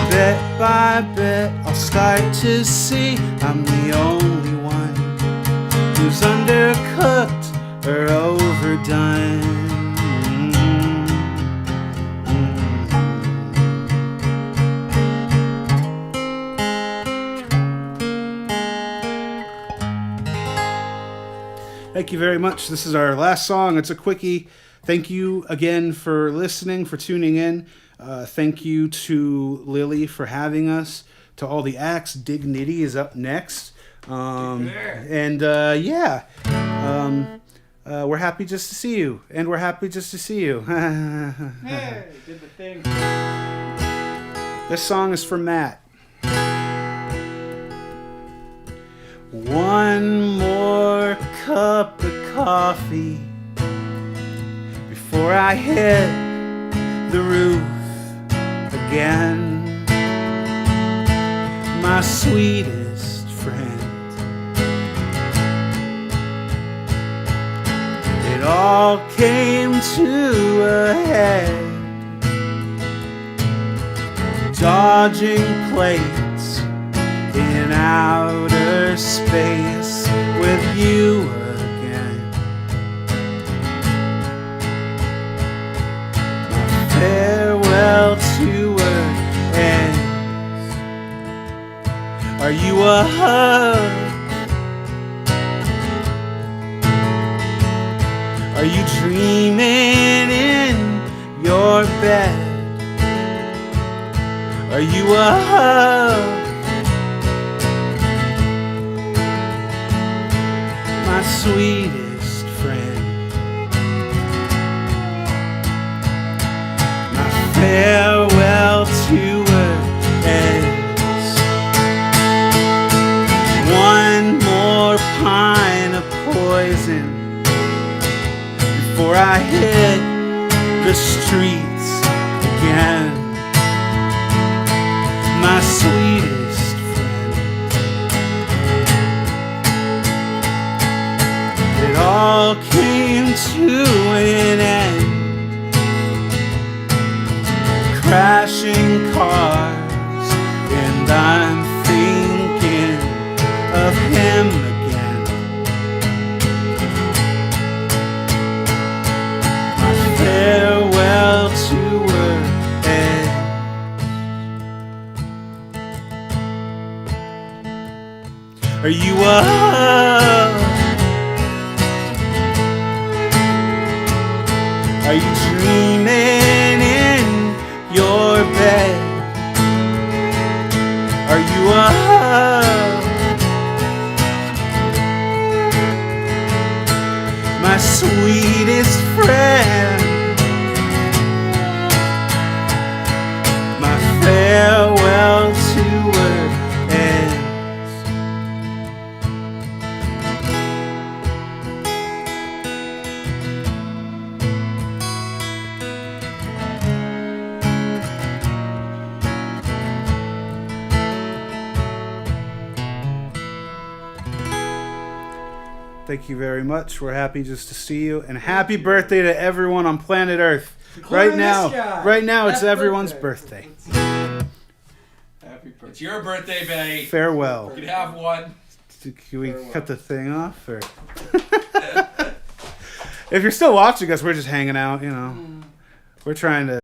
Speaker 2: Bit by bit, I'll start to see I'm the only one who's undercooked or overdone. Thank you very much. This is our last song. It's a quickie. Thank you again for listening, for tuning in. Thank you to Lily for having us. To all the acts, Dig Nitty is up next. We're happy just to see you. And we're happy just to see you.
Speaker 3: Hey, did the thing.
Speaker 2: This song is for Matt. One more cup of coffee before I hit the roof again. My sweetest friend. It all came to a head, dodging plates in outer space with you again. My farewell tour ends. Are you a hug? Are you dreaming in your bed? Are you a hug? My sweetest friend. My farewell tour ends. One more pint of poison before I hit the streets again. My sweetest friend. It all came to an end. Crashing cars, and I'm thinking of him again. My farewell
Speaker 5: Are you up? Are you dreaming in your bed? Are you up? My sweetest friend, my farewell to earth ends.
Speaker 2: Thank you very much. We're happy just to see you, and happy birthday to everyone on planet Earth. Right now, it's
Speaker 3: Happy
Speaker 2: everyone's birthday.
Speaker 3: Happy birthday.
Speaker 4: It's your birthday, Bay.
Speaker 2: Farewell.
Speaker 4: You can have one.
Speaker 2: Can we cut the thing off? Or if you're still watching us, we're just hanging out. You know, we're trying to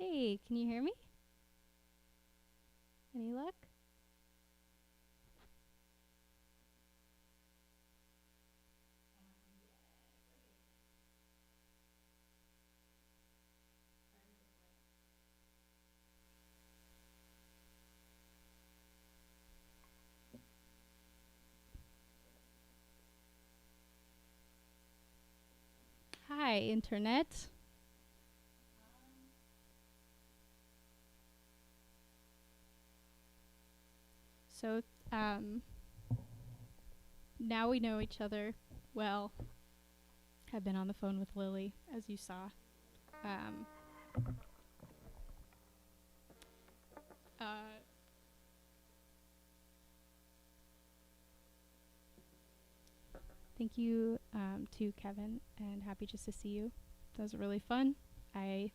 Speaker 6: Hey, can you hear me? Any luck? Hi, internet. So, now we know each other well. I've been on the phone with Lily, as you saw. Thank you to Kevin, and happy just to see you. That was really fun. I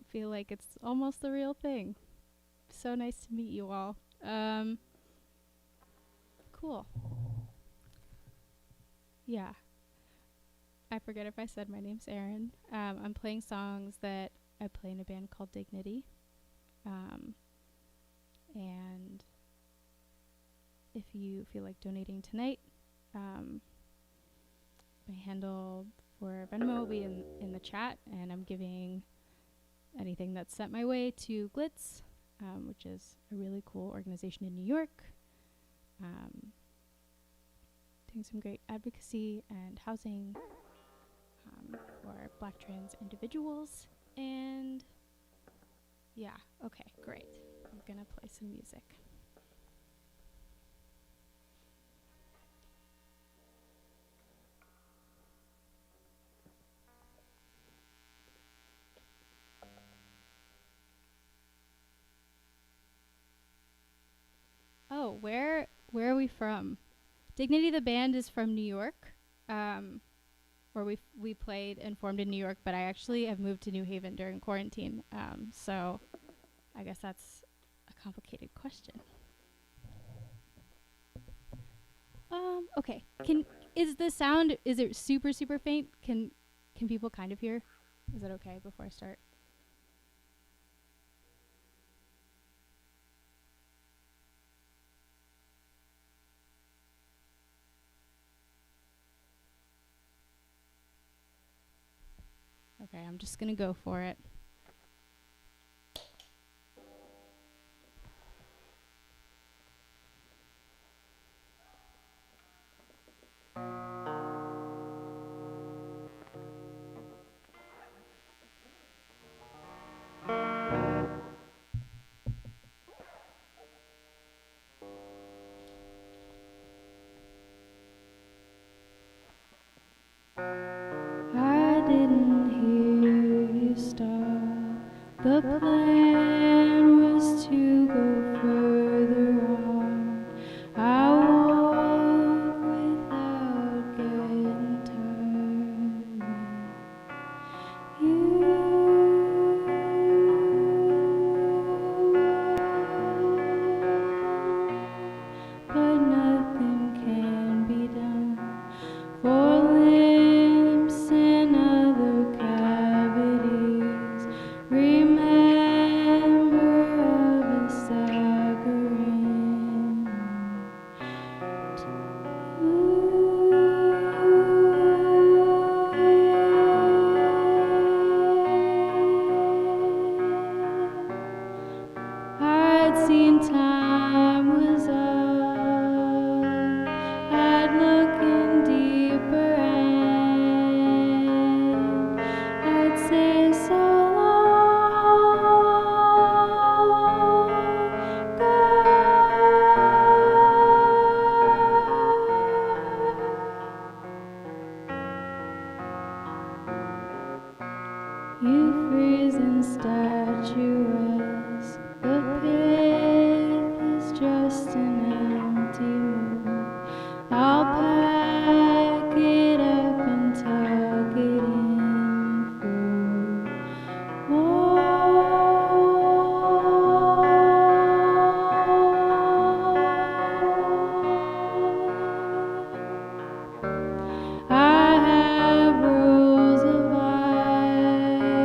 Speaker 6: feel like it's almost the real thing. So nice to meet you all. Cool. Yeah. I forget if I said my name's Erin. I'm playing songs that I play in a band called Nitty. And if you feel like donating tonight, my handle for Venmo will be in the chat, and I'm giving anything that's sent my way to Glitz, which is a really cool organization in New York, doing some great advocacy and housing for Black trans individuals. And yeah, okay, great. I'm gonna play some music. Oh, where are we from? Dignity the band is from New York, where we played and formed in New York, but I actually have moved to New Haven during quarantine. So I guess that's a complicated question. Okay. Is the sound, is it super faint? Can people kind of hear? Is that okay before I start? Okay, I'm just gonna go for it. I didn't hear you stop. The plan was to go further on. I walk without getting tired. But nothing can be done for limps and other cavities. Remember of a saccharin. I'd seen time was up. I'd look in deeper end. I'd say so long, God. You freezing statuesque. The pith is just an empty mood. I'll pack it up and tuck it in for I have rows of eyes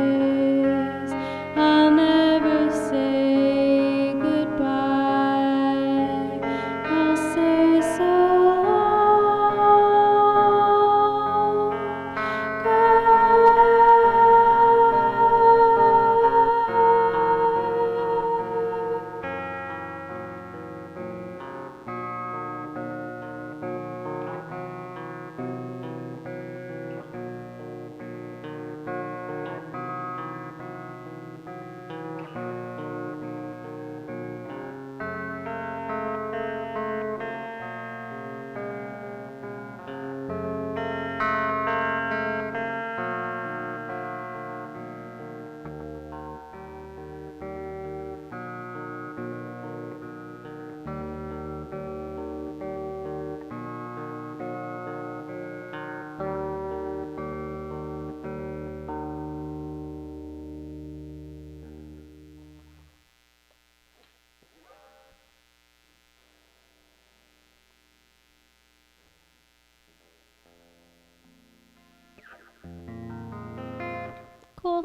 Speaker 6: Cool.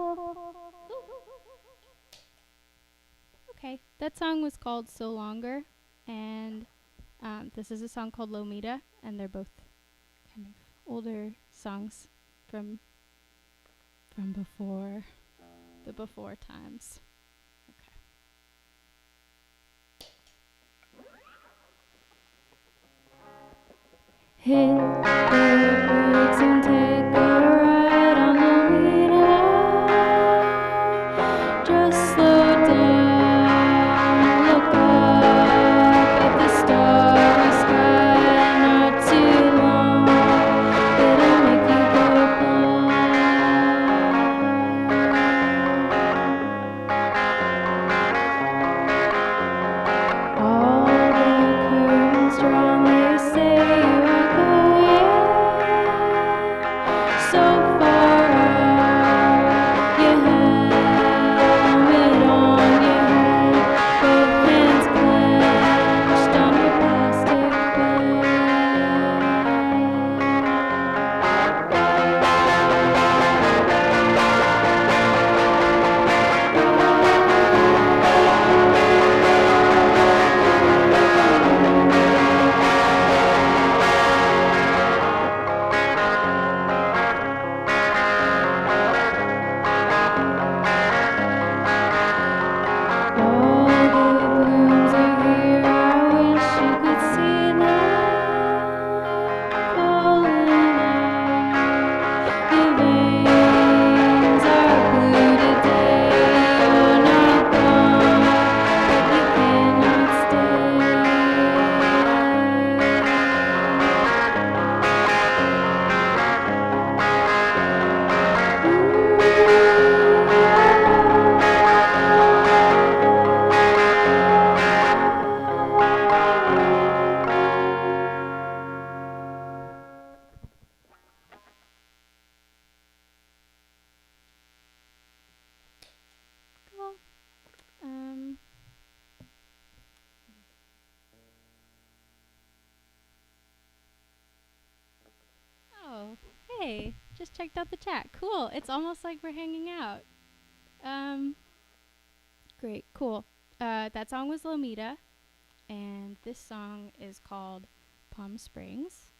Speaker 6: Okay, that song was called So Longer, and this is a song called Lomita, and they're both kind of older songs from before the before times. Okay. Hit the brakes and take a ride on Lomita. Just slow down, look up at the starry sky. Not too long, it'll make you go blind. All the curtains drawn, they say you are going so far out. You helmet on your head, both hands clenched on your plastic All the blooms are here, I wish you could see them calling out. Your veins are blue today, you're not gone, but you cannot Cool. Oh, hey, just checked out the chat. Cool. It's almost like we're hanging out. Great, cool. That song was Lomita, and this song is called Palm Springs.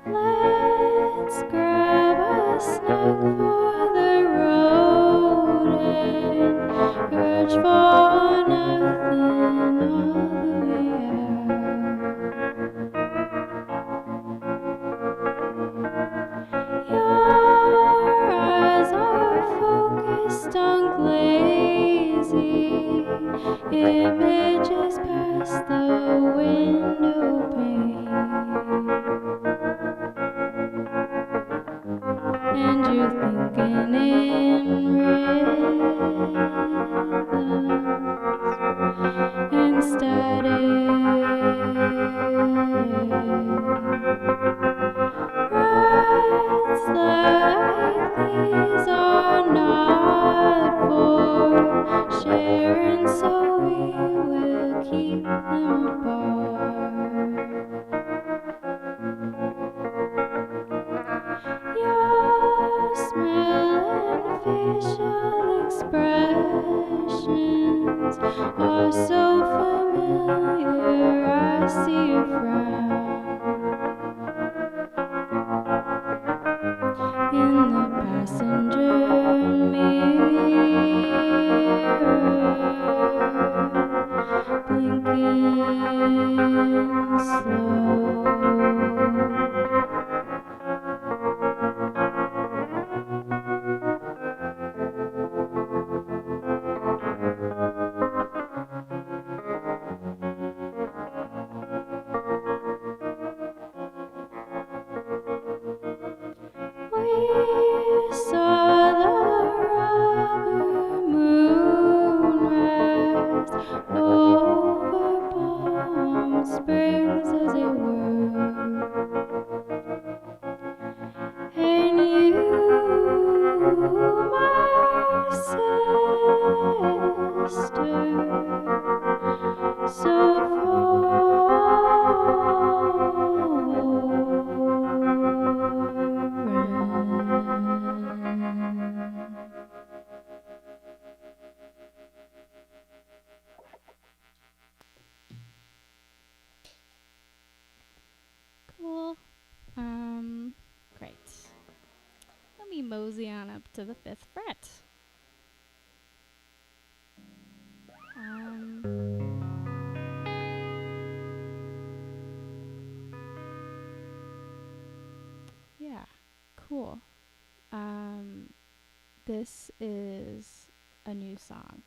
Speaker 6: Let's grab a snack for the road and urge for nothing all the way out. Your eyes are focused on glazy images past the window pane. And you're thinking in rhythms and static. Rides like these are not for sharing, so we will keep them apart. Your smell and facial expressions are so familiar, I see a frown in the passenger mirror, blinking slow. We saw the rubber moon rise over Palm Springs as it were. mosey on up to the 5th fret. Yeah, cool. This is a new song.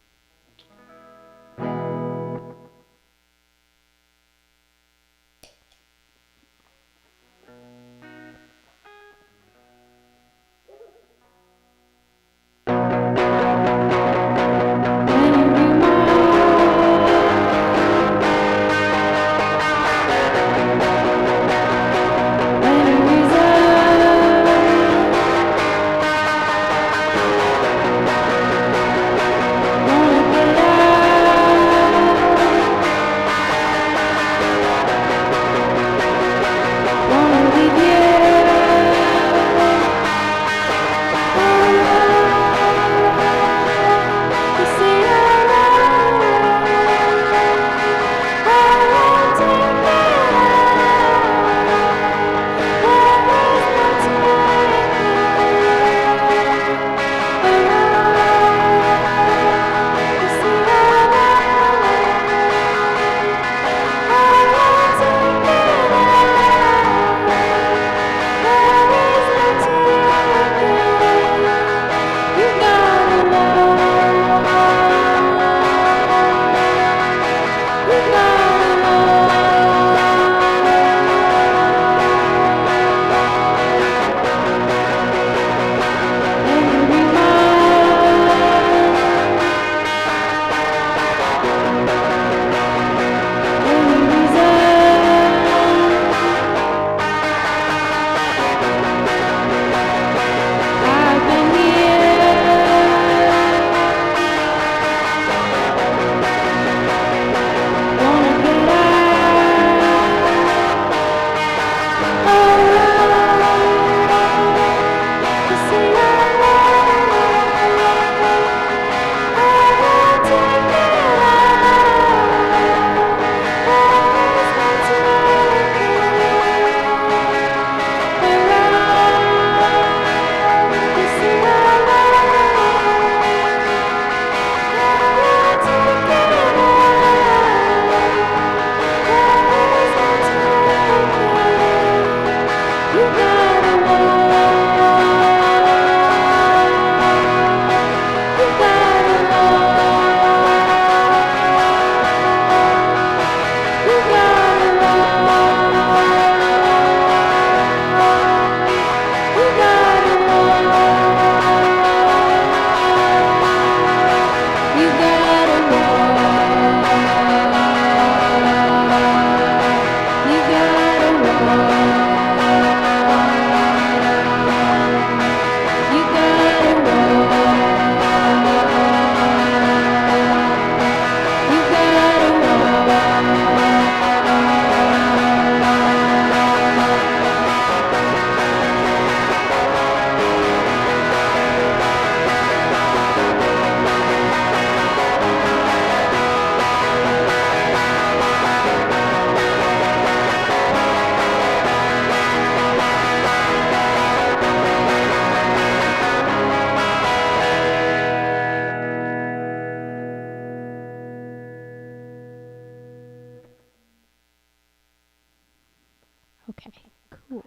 Speaker 6: Okay, cool.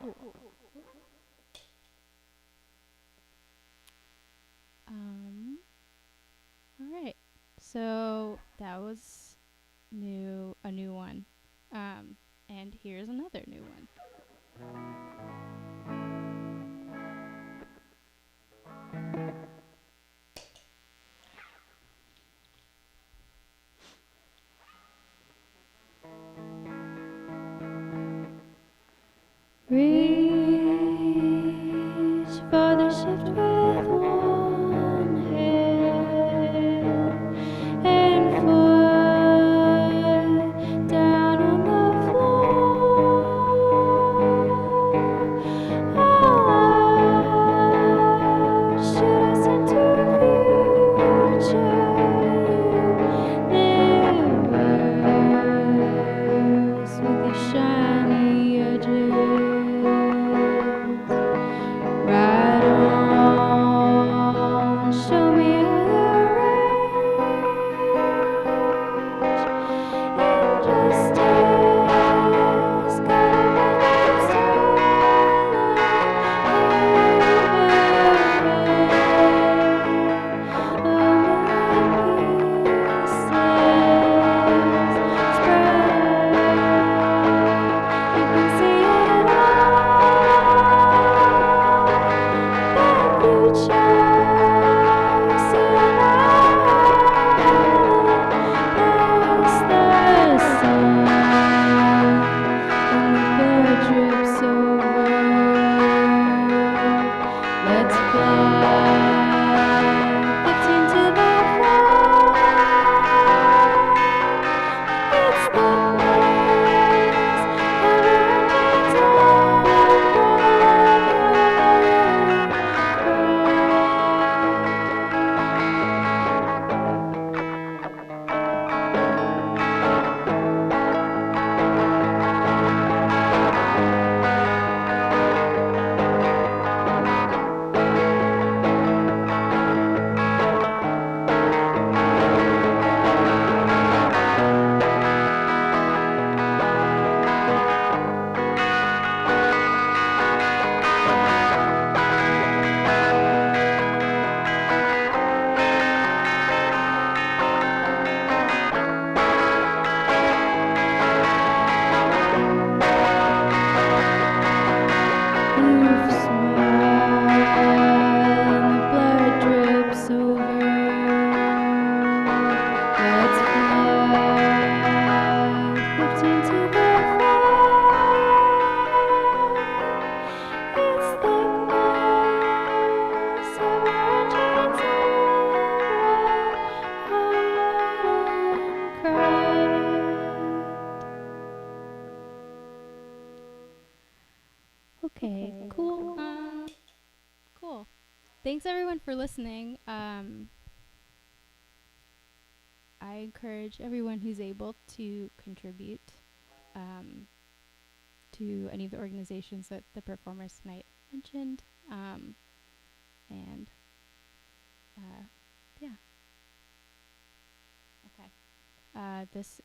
Speaker 6: All right. So that was a new one. And here's another new one. Reach for the shift with one hand and foot down on the floor. Aloud, should I send to the future? Mirrors with the shiny edges. You've smiled and the blood drips over. Let's fly 15 to the it's thickness of orange Okay, cool. Cool. Thanks everyone for listening. I encourage everyone who's able to contribute to any of the organizations that the performers tonight mentioned. And yeah. Okay. This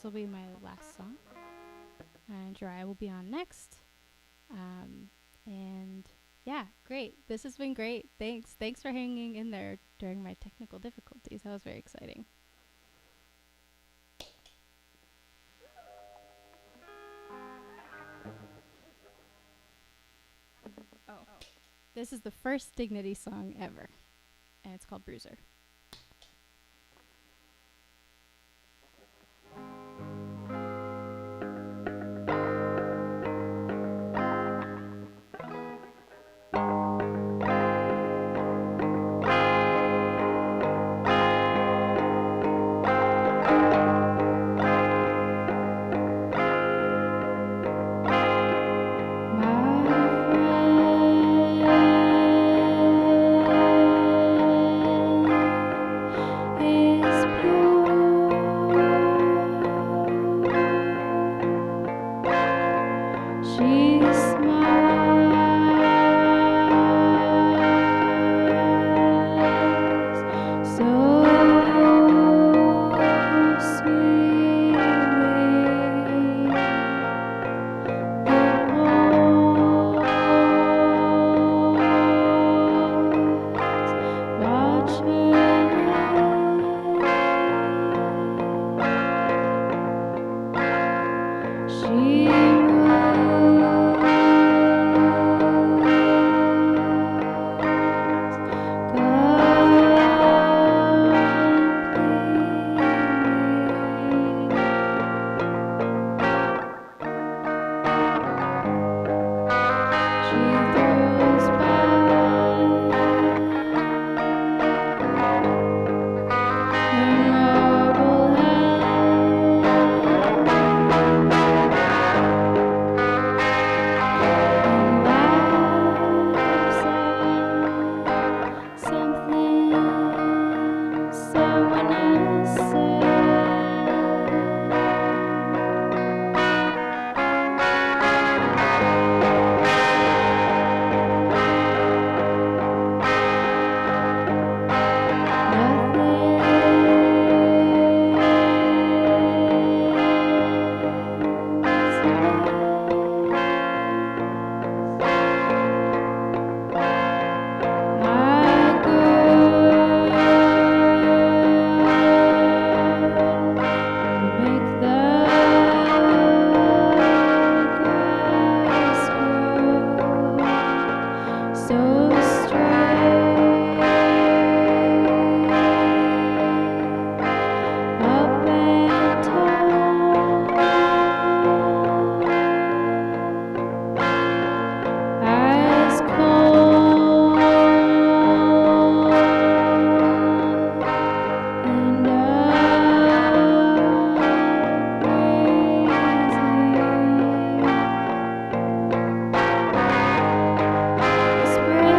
Speaker 6: will be my last song. And Jhariah will be on next. And yeah, great. This has been great. Thanks for hanging in there during my technical difficulties. That was very exciting. This is the first Dignity song ever, and it's called Bruiser. Spread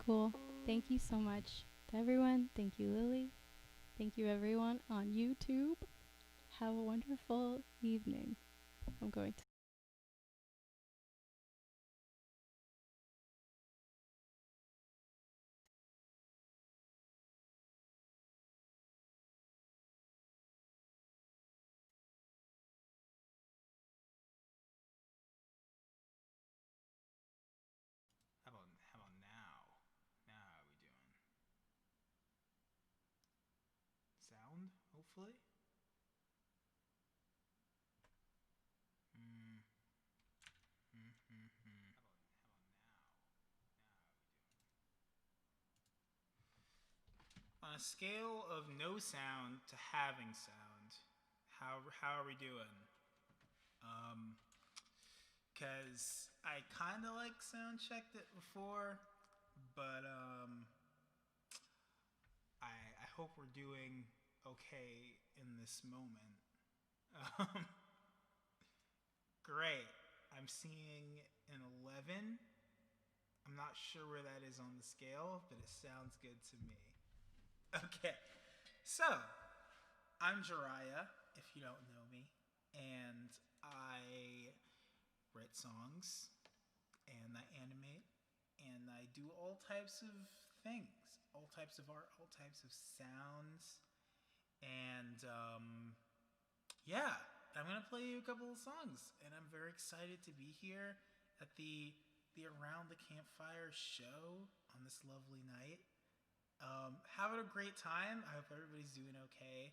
Speaker 6: Cool. Thank you so much to everyone. Thank you, Lily. Thank you, everyone on YouTube. Have a wonderful evening. I'm going to.
Speaker 5: How about now? Now how are we doing? Sound, hopefully? Hmm. On a scale of no sound to having sound, how are we doing? Cause I kind of like sound checked it before, but I hope we're doing okay in this moment. Um, Great. I'm seeing an 11. I'm not sure where that is on the scale, but it sounds good to me. Okay, so I'm Jhariah, if you don't know me, and I write songs, and I animate, and I do all types of things, all types of art, all types of sounds, and yeah, I'm gonna play you a couple of songs, and I'm very excited to be here at the Around the Campfire show on this lovely night. Having a great time. I hope everybody's doing okay.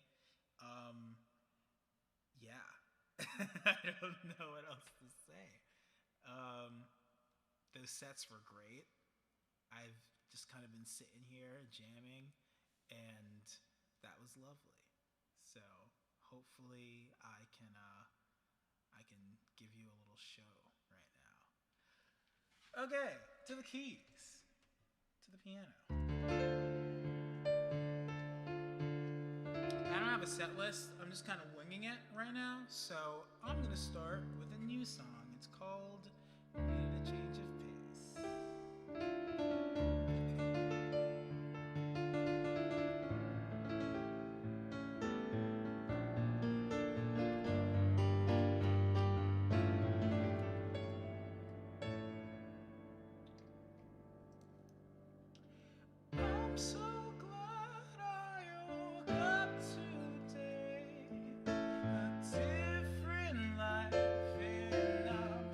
Speaker 5: Yeah. I don't know what else to say. Those sets were great. I've just kind of been sitting here jamming, and that was lovely. So hopefully I can give you a little show right now. Okay, to the keys, to the piano. I don't have a set list. I'm just kind of winging it right now. So I'm gonna start with a new song. It's called "Needed a Change of Pace." I'm so glad I woke up today. A different life, and I'm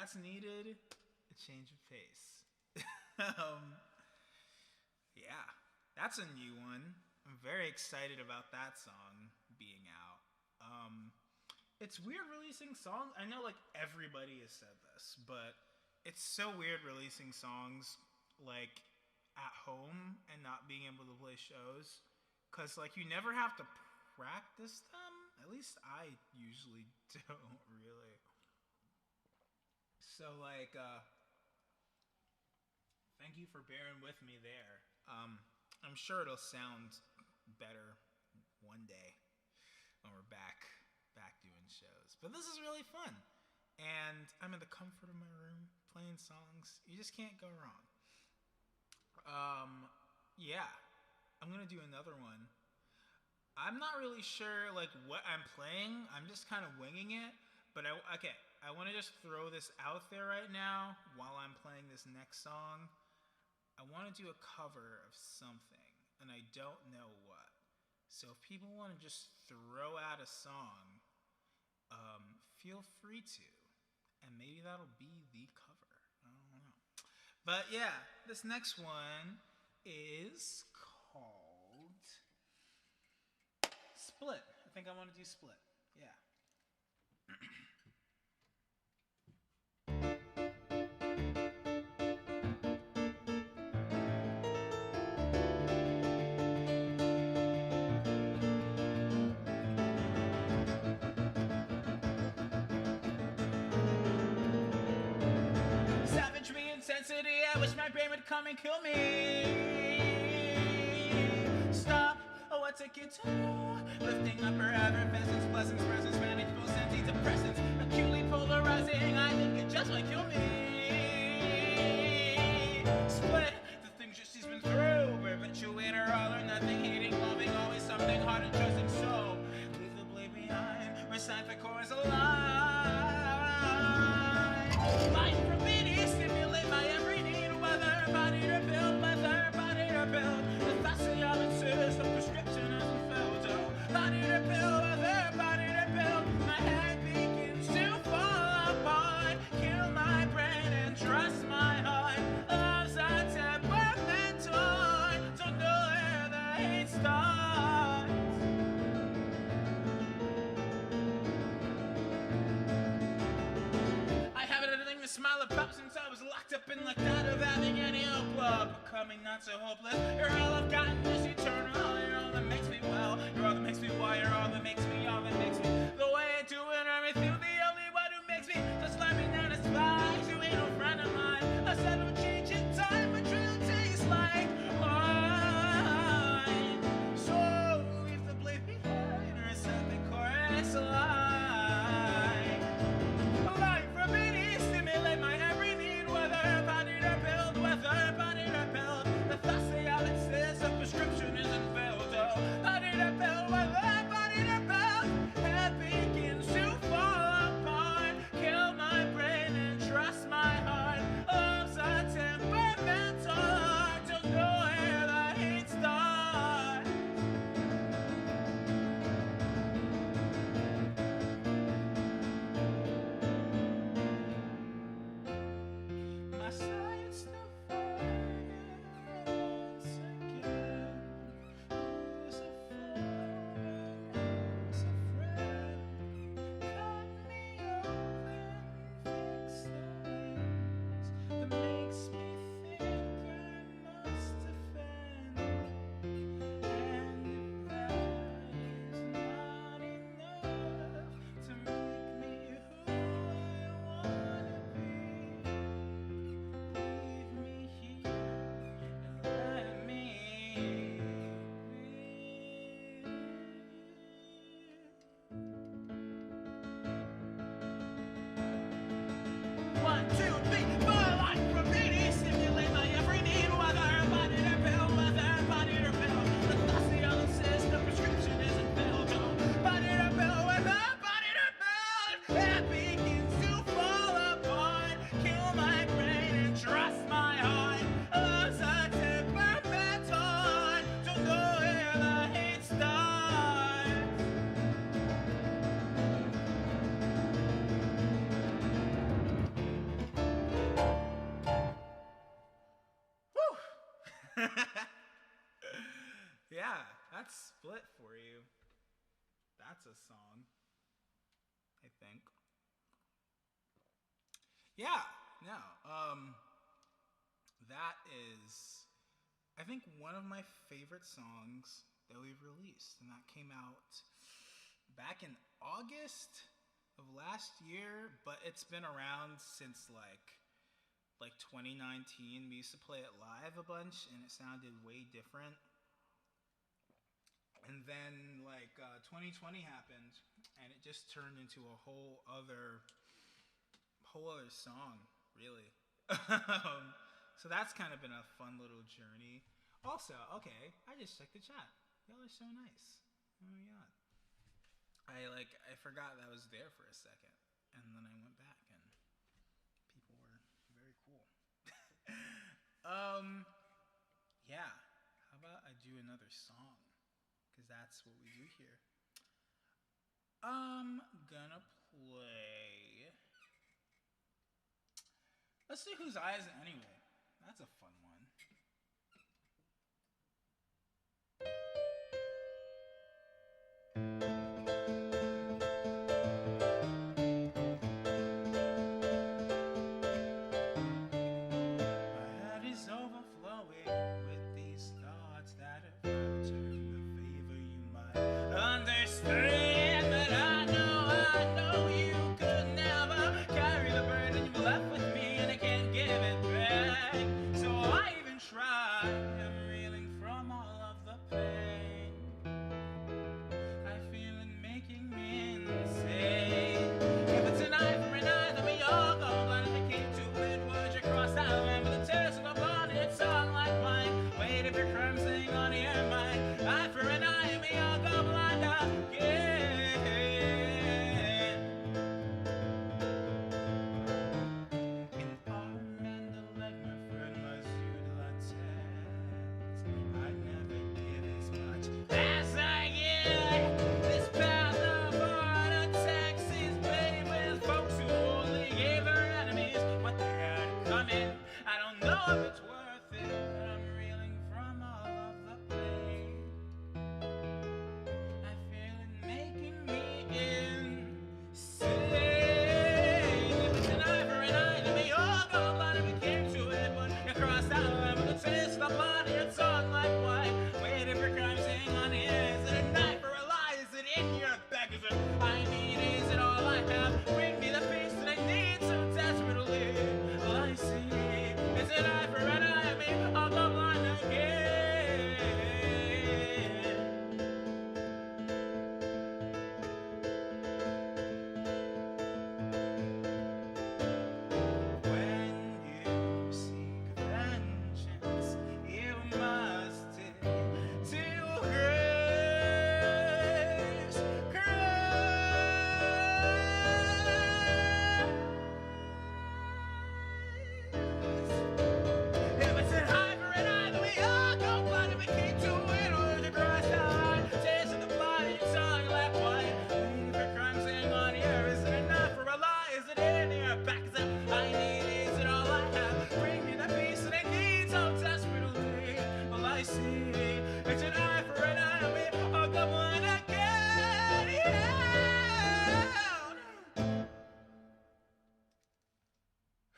Speaker 5: that's needed, a change of pace. Yeah, that's a new one. I'm very excited about that song being out. It's weird releasing songs. I know like everybody has said this, but it's so weird releasing songs like at home and not being able to play shows, because like you never have to practice them. At least I usually don't really. So like thank you for bearing with me there. I'm sure it'll sound better one day when we're back doing shows. But this is really fun. And I'm in the comfort of my room playing songs. You just can't go wrong. Yeah. I'm going to do another one. I'm not really sure like what I'm playing. I'm just kind of winging it. But I want to just throw this out there right now while I'm playing this next song. I want to do a cover of something, and I don't know what. So if people want to just throw out a song, feel free to. And maybe that'll be the cover. I don't know. But yeah, this next one is called Split. I think I want to do Split. Yeah. Intensity, I wish my brain would come and kill me. Stop, oh, what took you to? Lifting up her effervescence, blessings, presence, manageable antidepressants, acutely polarizing, I think it just might kill me. Split, the things that she's been through, perpetuator, all or nothing, hating, loving, always something hard and trusting, so leave the blade behind, recite the chorus alive. Life from me, stimulate my every need, whether bodied or built, whether bodied or built. The fasciology, the prescription isn't filled. Oh, bodied or built, whether bodied or built. My head begins to fall apart. Kill my brain and trust my heart. Love's a temperamental. Don't know where the hate starts. Smile about since I was locked up and locked out of having any hope of becoming not so hopeless. You're all I've gotten is eternal. You're all that makes me well. You're all that makes me why. You're all that makes me, all that makes me the way I do it. Everything, the only one who makes me just let me down. Despise you ain't no friend of mine. I said don't change in time, but true tastes like wine. So leave the blade behind or set the chorus alive. My every need, whether bodied or built, whether bodied or built. The fasciology, the prescription isn't filled. Oh, bodied or built, whether bodied or built. Head begins to fall apart. Kill my brain and trust my heart. Love's a temperamental art. Don't know where the hate starts. Yeah, that's Split for you. That's a song, I think. Yeah, no. That is, I think, one of my favorite songs that we've released, and that came out back in August of last year, but it's been around since like 2019. We used to play it live a bunch, and it sounded way different. And then 2020 happened, and it just turned into a whole other song, really. So that's kind of been a fun little journey. Also, okay, I just checked the chat. Y'all are so nice. Oh my god. I forgot that I was there for a second, and then I went back, and people were very cool. Yeah. How about I do another song? Because that's what we do here. I'm gonna play. Let's do Whose Eyes Anyway. That's a fun one. My head is overflowing with these thoughts that have returned the favor you might understand. But I know you could never carry the burden you've left with me, and I can't give it back. So I even try. I'm reeling from all of the pain I feel it making me insane. If it's an eye for an eye, then we all go blind. If it came to it, would you cross that line? With the tears of the blood, it's song like mine. Wait, if your crimes sing on your mind. Eye for an eye, and we all go blind again. In arm and a leg, my friend, my suit latex. I never give as much as I get. This path of heart attacks is paved with folks who only gave their enemies what they had coming. I don't know if it's worth it, but I'm reeling from all of the pain I feel it making me insane. If it's an eye for an eye, then we all go blind. If we came to it, but you crossed that line with the taste of the blood, it's on like wine. Wait, if your crime sing on here, is it a knife or a lie? Is it in your back? Is it I need? Is it all I have? Bring me the peace that I need so desperately. All I see is an eye for an eye, and me, I'll go blind again. When you seek vengeance, you must dig to graves. If it's an eye for an eye, then we all go blind. If we can't do it, or the cross the line, taste of the blood, it's song like wine. Wait, if your crime sing on here, is it enough for a lie? Is it in your back? Is it I need? Is it all I have? Bring me the peace that I need so desperately. Well, I see it's an eye for an eye, and we all go blind again. Yeah.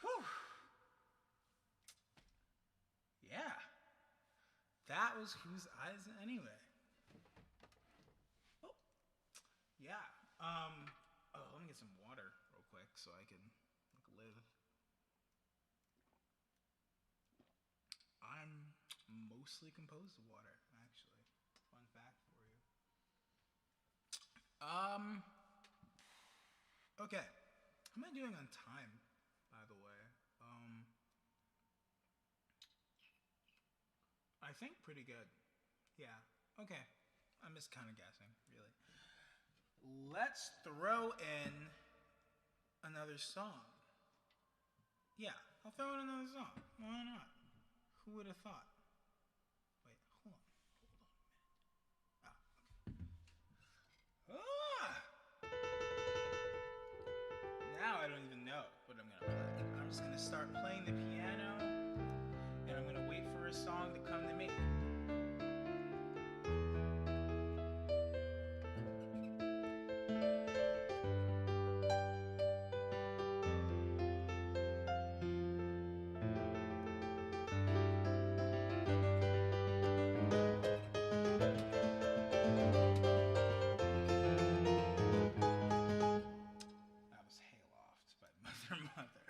Speaker 5: Whew. Yeah. That was Whose Eyes Anyway. Oh. Yeah. Let me get some water real quick so I can live. I'm mostly composed of water, actually. Fun fact for you. Okay. How am I doing on time, by the way? I think pretty good. Yeah. Okay. I'm just kind of guessing, really. Let's throw in another song. Yeah, I'll throw in another song. Why not? Who would have thought? Wait, hold on a minute. Ah! Now I don't even know what I'm gonna play. I'm just gonna start playing the piano, and I'm gonna wait for a song to come to me. That was Hayloft by Mother Mother.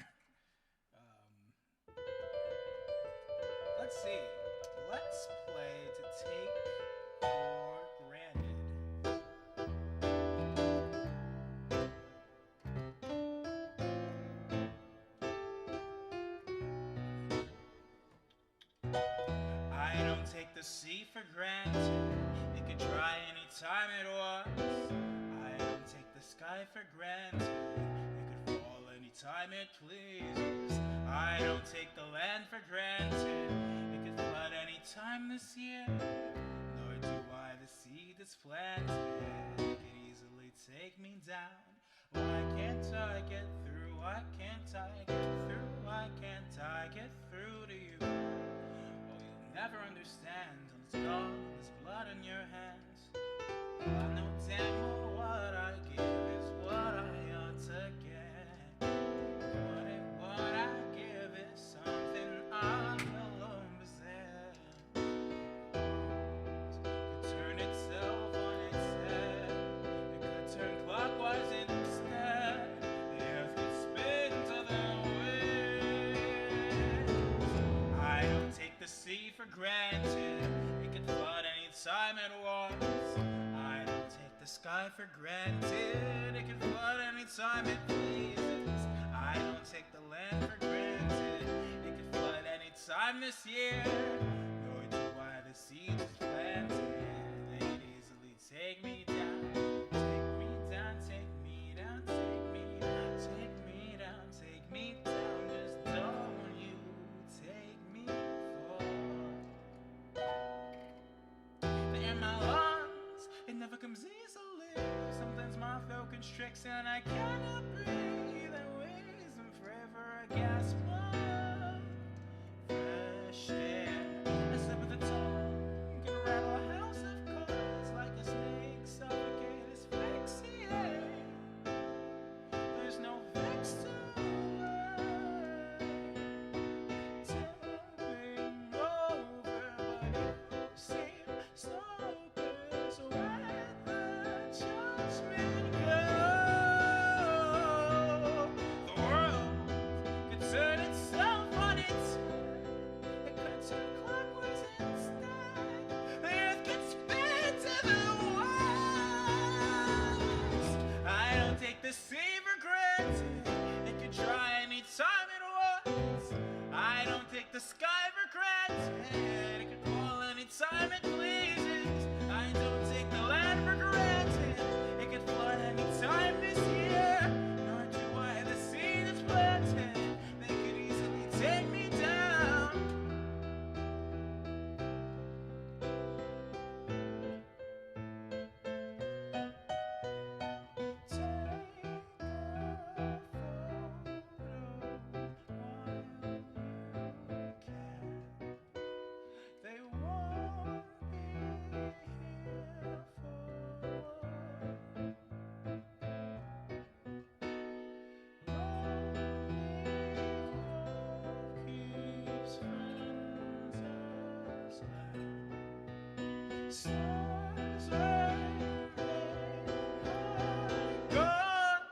Speaker 5: Let's see. Let's play To Take for Granted. I don't take the sea for granted. It could dry anytime it wants. I don't take the sky for granted. It could fall anytime it pleases. I don't take the land for granted. It could flood anytime this year. Nor do I the seed that's planted. It could easily take me down. Why can't I get through? Why can't I get through? Why can't I get through to you? Oh, you'll never understand till it's gone. There's blood in your hands. I know damn well what I give is what I ought to get. What if what I give is something I alone possess? It could turn itself on its head. It could turn clockwise instead. The earth could spin to the winds. I don't take the sea for granted. It could flood anytime it wants. I don't take the sky for granted. It can flood anytime it pleases. I don't take the land for granted. It can flood anytime this year. Nor do I the seeds it's planted. They could easily take me down. Take me down, take me down, take me down, take me down, take me down. Just don't you take me far. In my lungs, it never comes easily. Sometimes my throat constricts and I cannot breathe. I wait and pray for a gasp of fresh air. I slip with the tongue, can rattle a house of cards like a snake, suffocate, asphyxiate. There's no vex to tipping over, but you seem so good. So let the judgment go. The world could turn itself on its head. It could turn clockwise instead. The earth could spin to the west. I don't take the sea for granted. It could dry anytime it wants. I don't take the sky for granted. It could fall anytime it pleases. I don't take the land for granted. It could flood anytime this year. Nor do I the seed that's planted. They could easily take me down. Take a photo while you can. They won't be here for lonely wolf keeps friends as well. Stars when they are gone.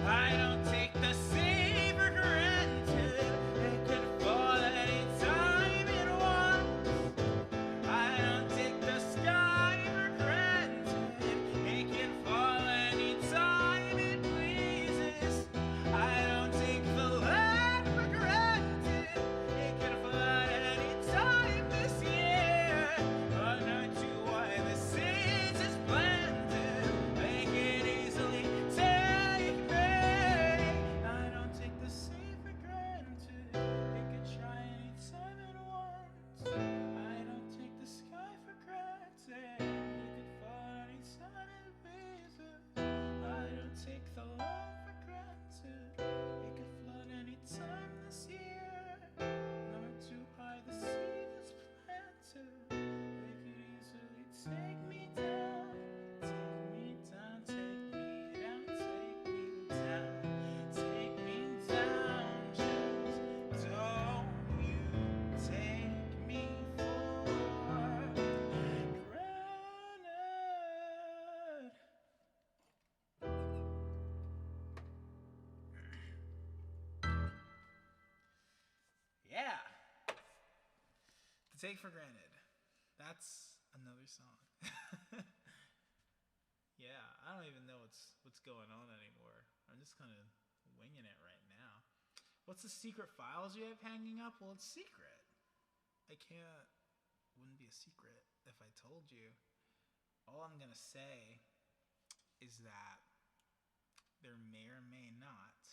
Speaker 5: I don't take the sea for granted. It could fall anytime it wants. I don't take the sky for granted. It can fall anytime it pleases. I don't take the land for granted. Take for Granted. That's another song. Yeah, I don't even know what's going on anymore. I'm just kind of winging it right now. What's the secret files you have hanging up? Well, it's secret. Wouldn't be a secret if I told you. All I'm gonna say is that there may or may not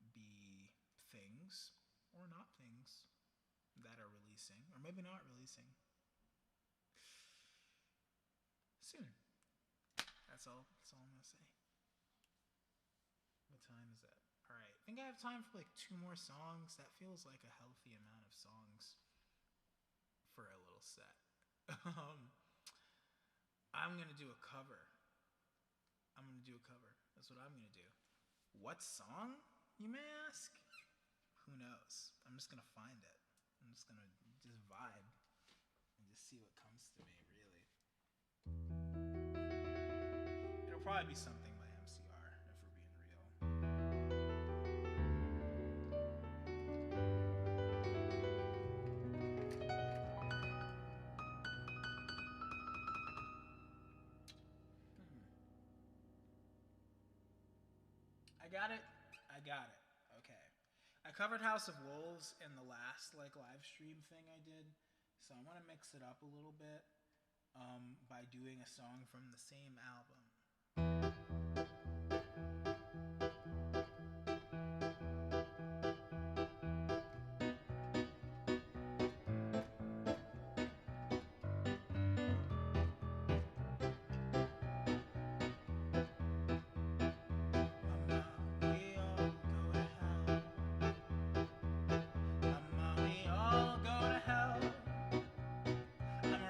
Speaker 5: be things or not things that are releasing, or maybe not releasing soon. That's all I'm gonna say. What time is it? All right, I think I have time for like 2 more songs. That feels like a healthy amount of songs for a little set. I'm gonna do a cover. That's what I'm gonna do. What song, you may ask? Who knows? I'm just gonna find it. I'm just gonna vibe and just see what comes to me, really. It'll probably be something by MCR, if we're being real. I got it. Okay. I covered House of Wolves in the last live stream thing I did, so I want to mix it up a little bit by doing a song from the same album.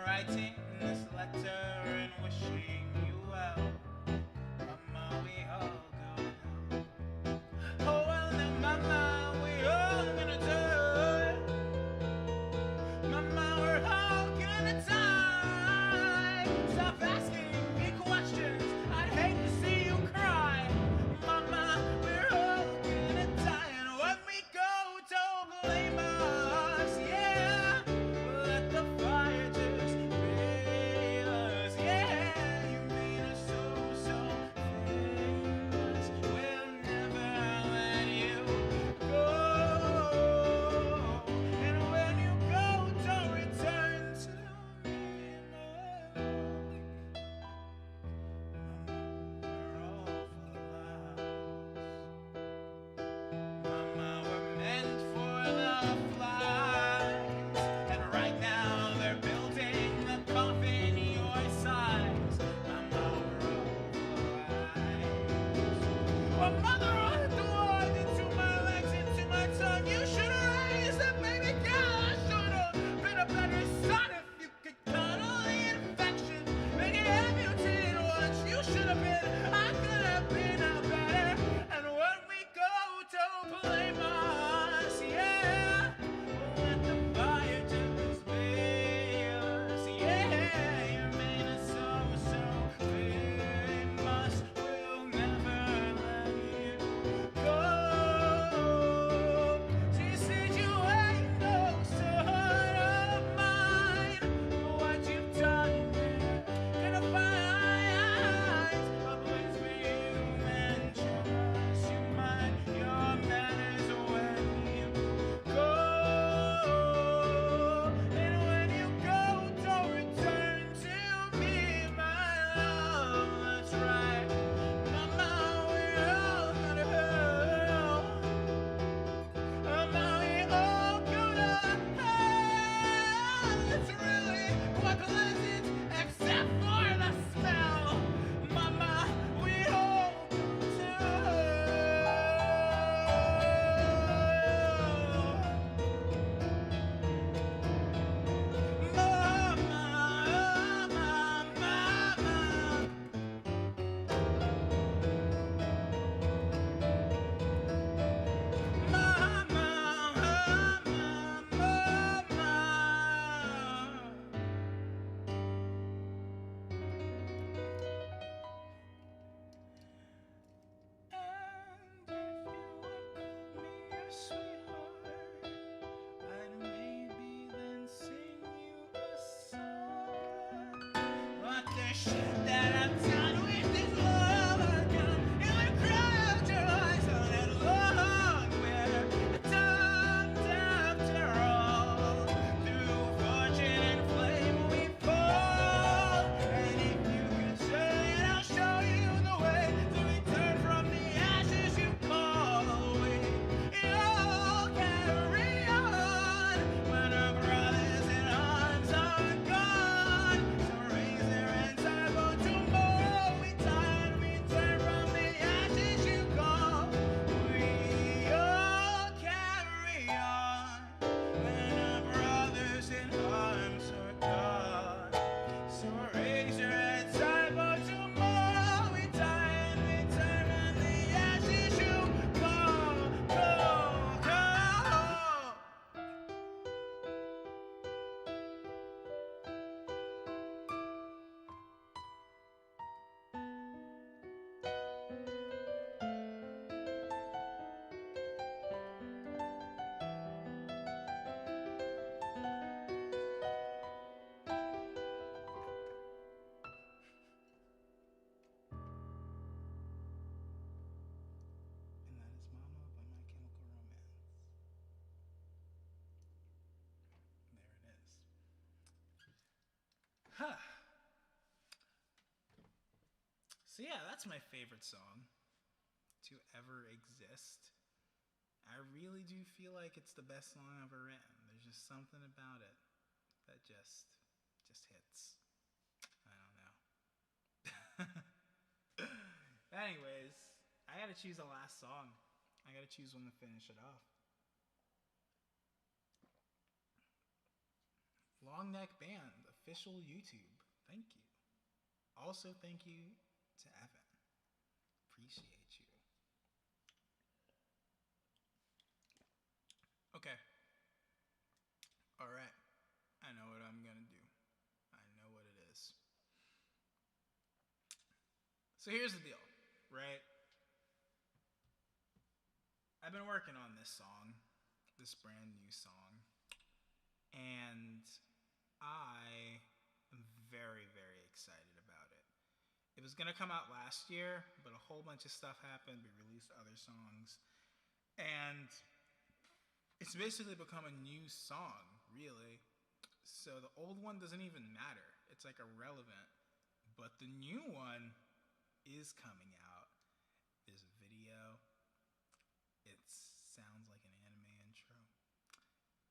Speaker 5: Writing this letter and wishing you well. Mama, Huh. So yeah, that's my favorite song to ever exist. I really do feel like it's the best song I've ever written. There's just something about it that just hits. I don't know. Anyways, I gotta choose the last song. I gotta choose one to finish it off. Long Neck Band, official YouTube. Thank you. Also, thank you to Evan. Appreciate you. Okay. All right. I know what I'm gonna do. I know what it is. So here's the deal, right? I've been working on this song, this brand new song, and I am very, very excited about it. It was gonna come out last year, but a whole bunch of stuff happened. We released other songs, and it's basically become a new song, really. So the old one doesn't even matter. It's like irrelevant. But the new one is coming out. There's a video. It sounds like an anime intro.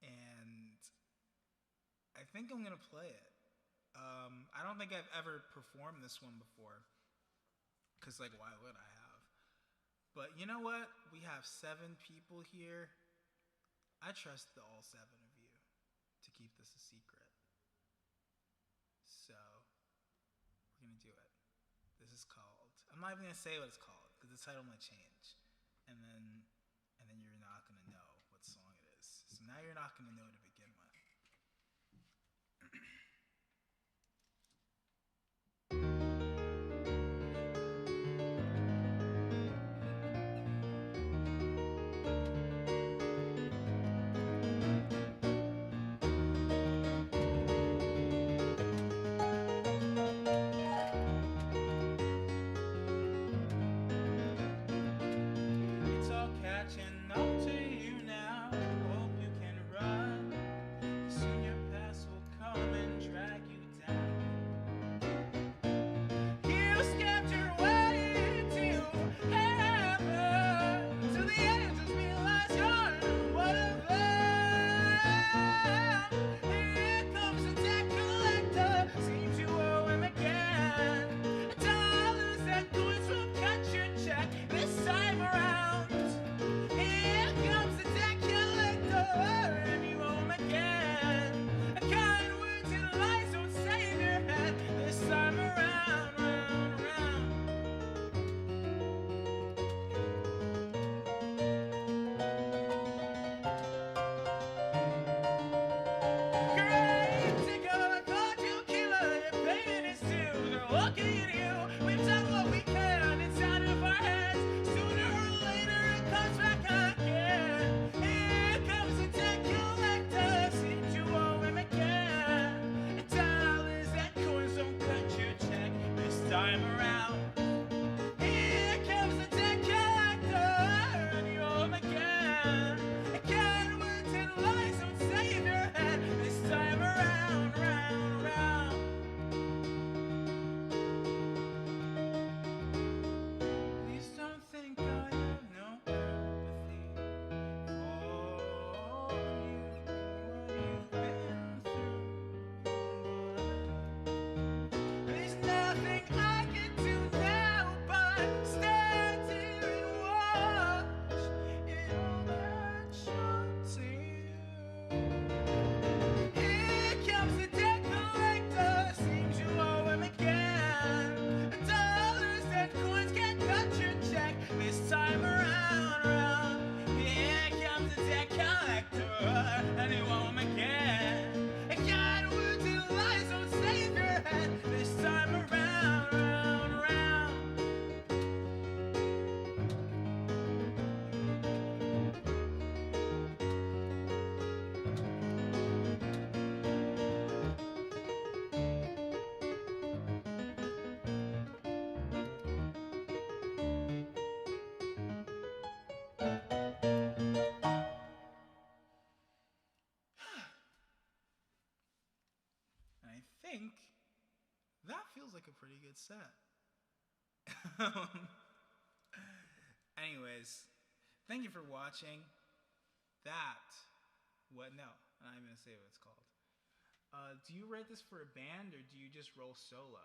Speaker 5: And I think I'm going to play it. I don't think I've ever performed this one before. Because, like, why would I have? But you know what? We have 7 people here. I trust all 7 of you to keep this a secret. So, we're going to do it. This is called, I'm not even going to say what it's called, because the title might change. And then you're not going to know what song it is. So now you're not going to know to begin with. It's all catching up to you now. Hope you can run. like a pretty good set. Anyways, thank you for watching. No, I'm not even gonna say what it's called. Do you write this for a band or do you just roll solo?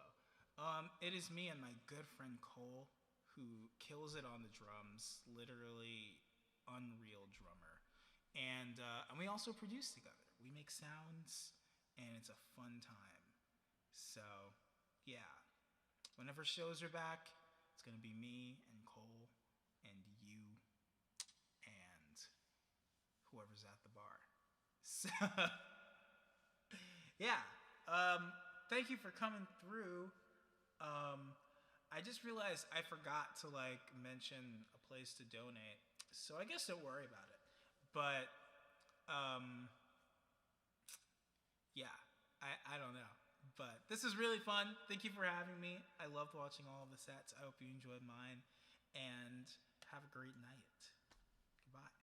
Speaker 5: It is me and my good friend Cole, who kills it on the drums, literally unreal drummer. And we also produce together. We make sounds, and it's a fun time. So, yeah. Whenever shows are back, it's going to be me and Cole and you and whoever's at the bar. So, yeah. Thank you for coming through. I just realized I forgot to mention a place to donate, so I guess don't worry about it. But yeah, I don't know. But this is really fun. Thank you for having me. I loved watching all of the sets. I hope you enjoyed mine, and have a great night.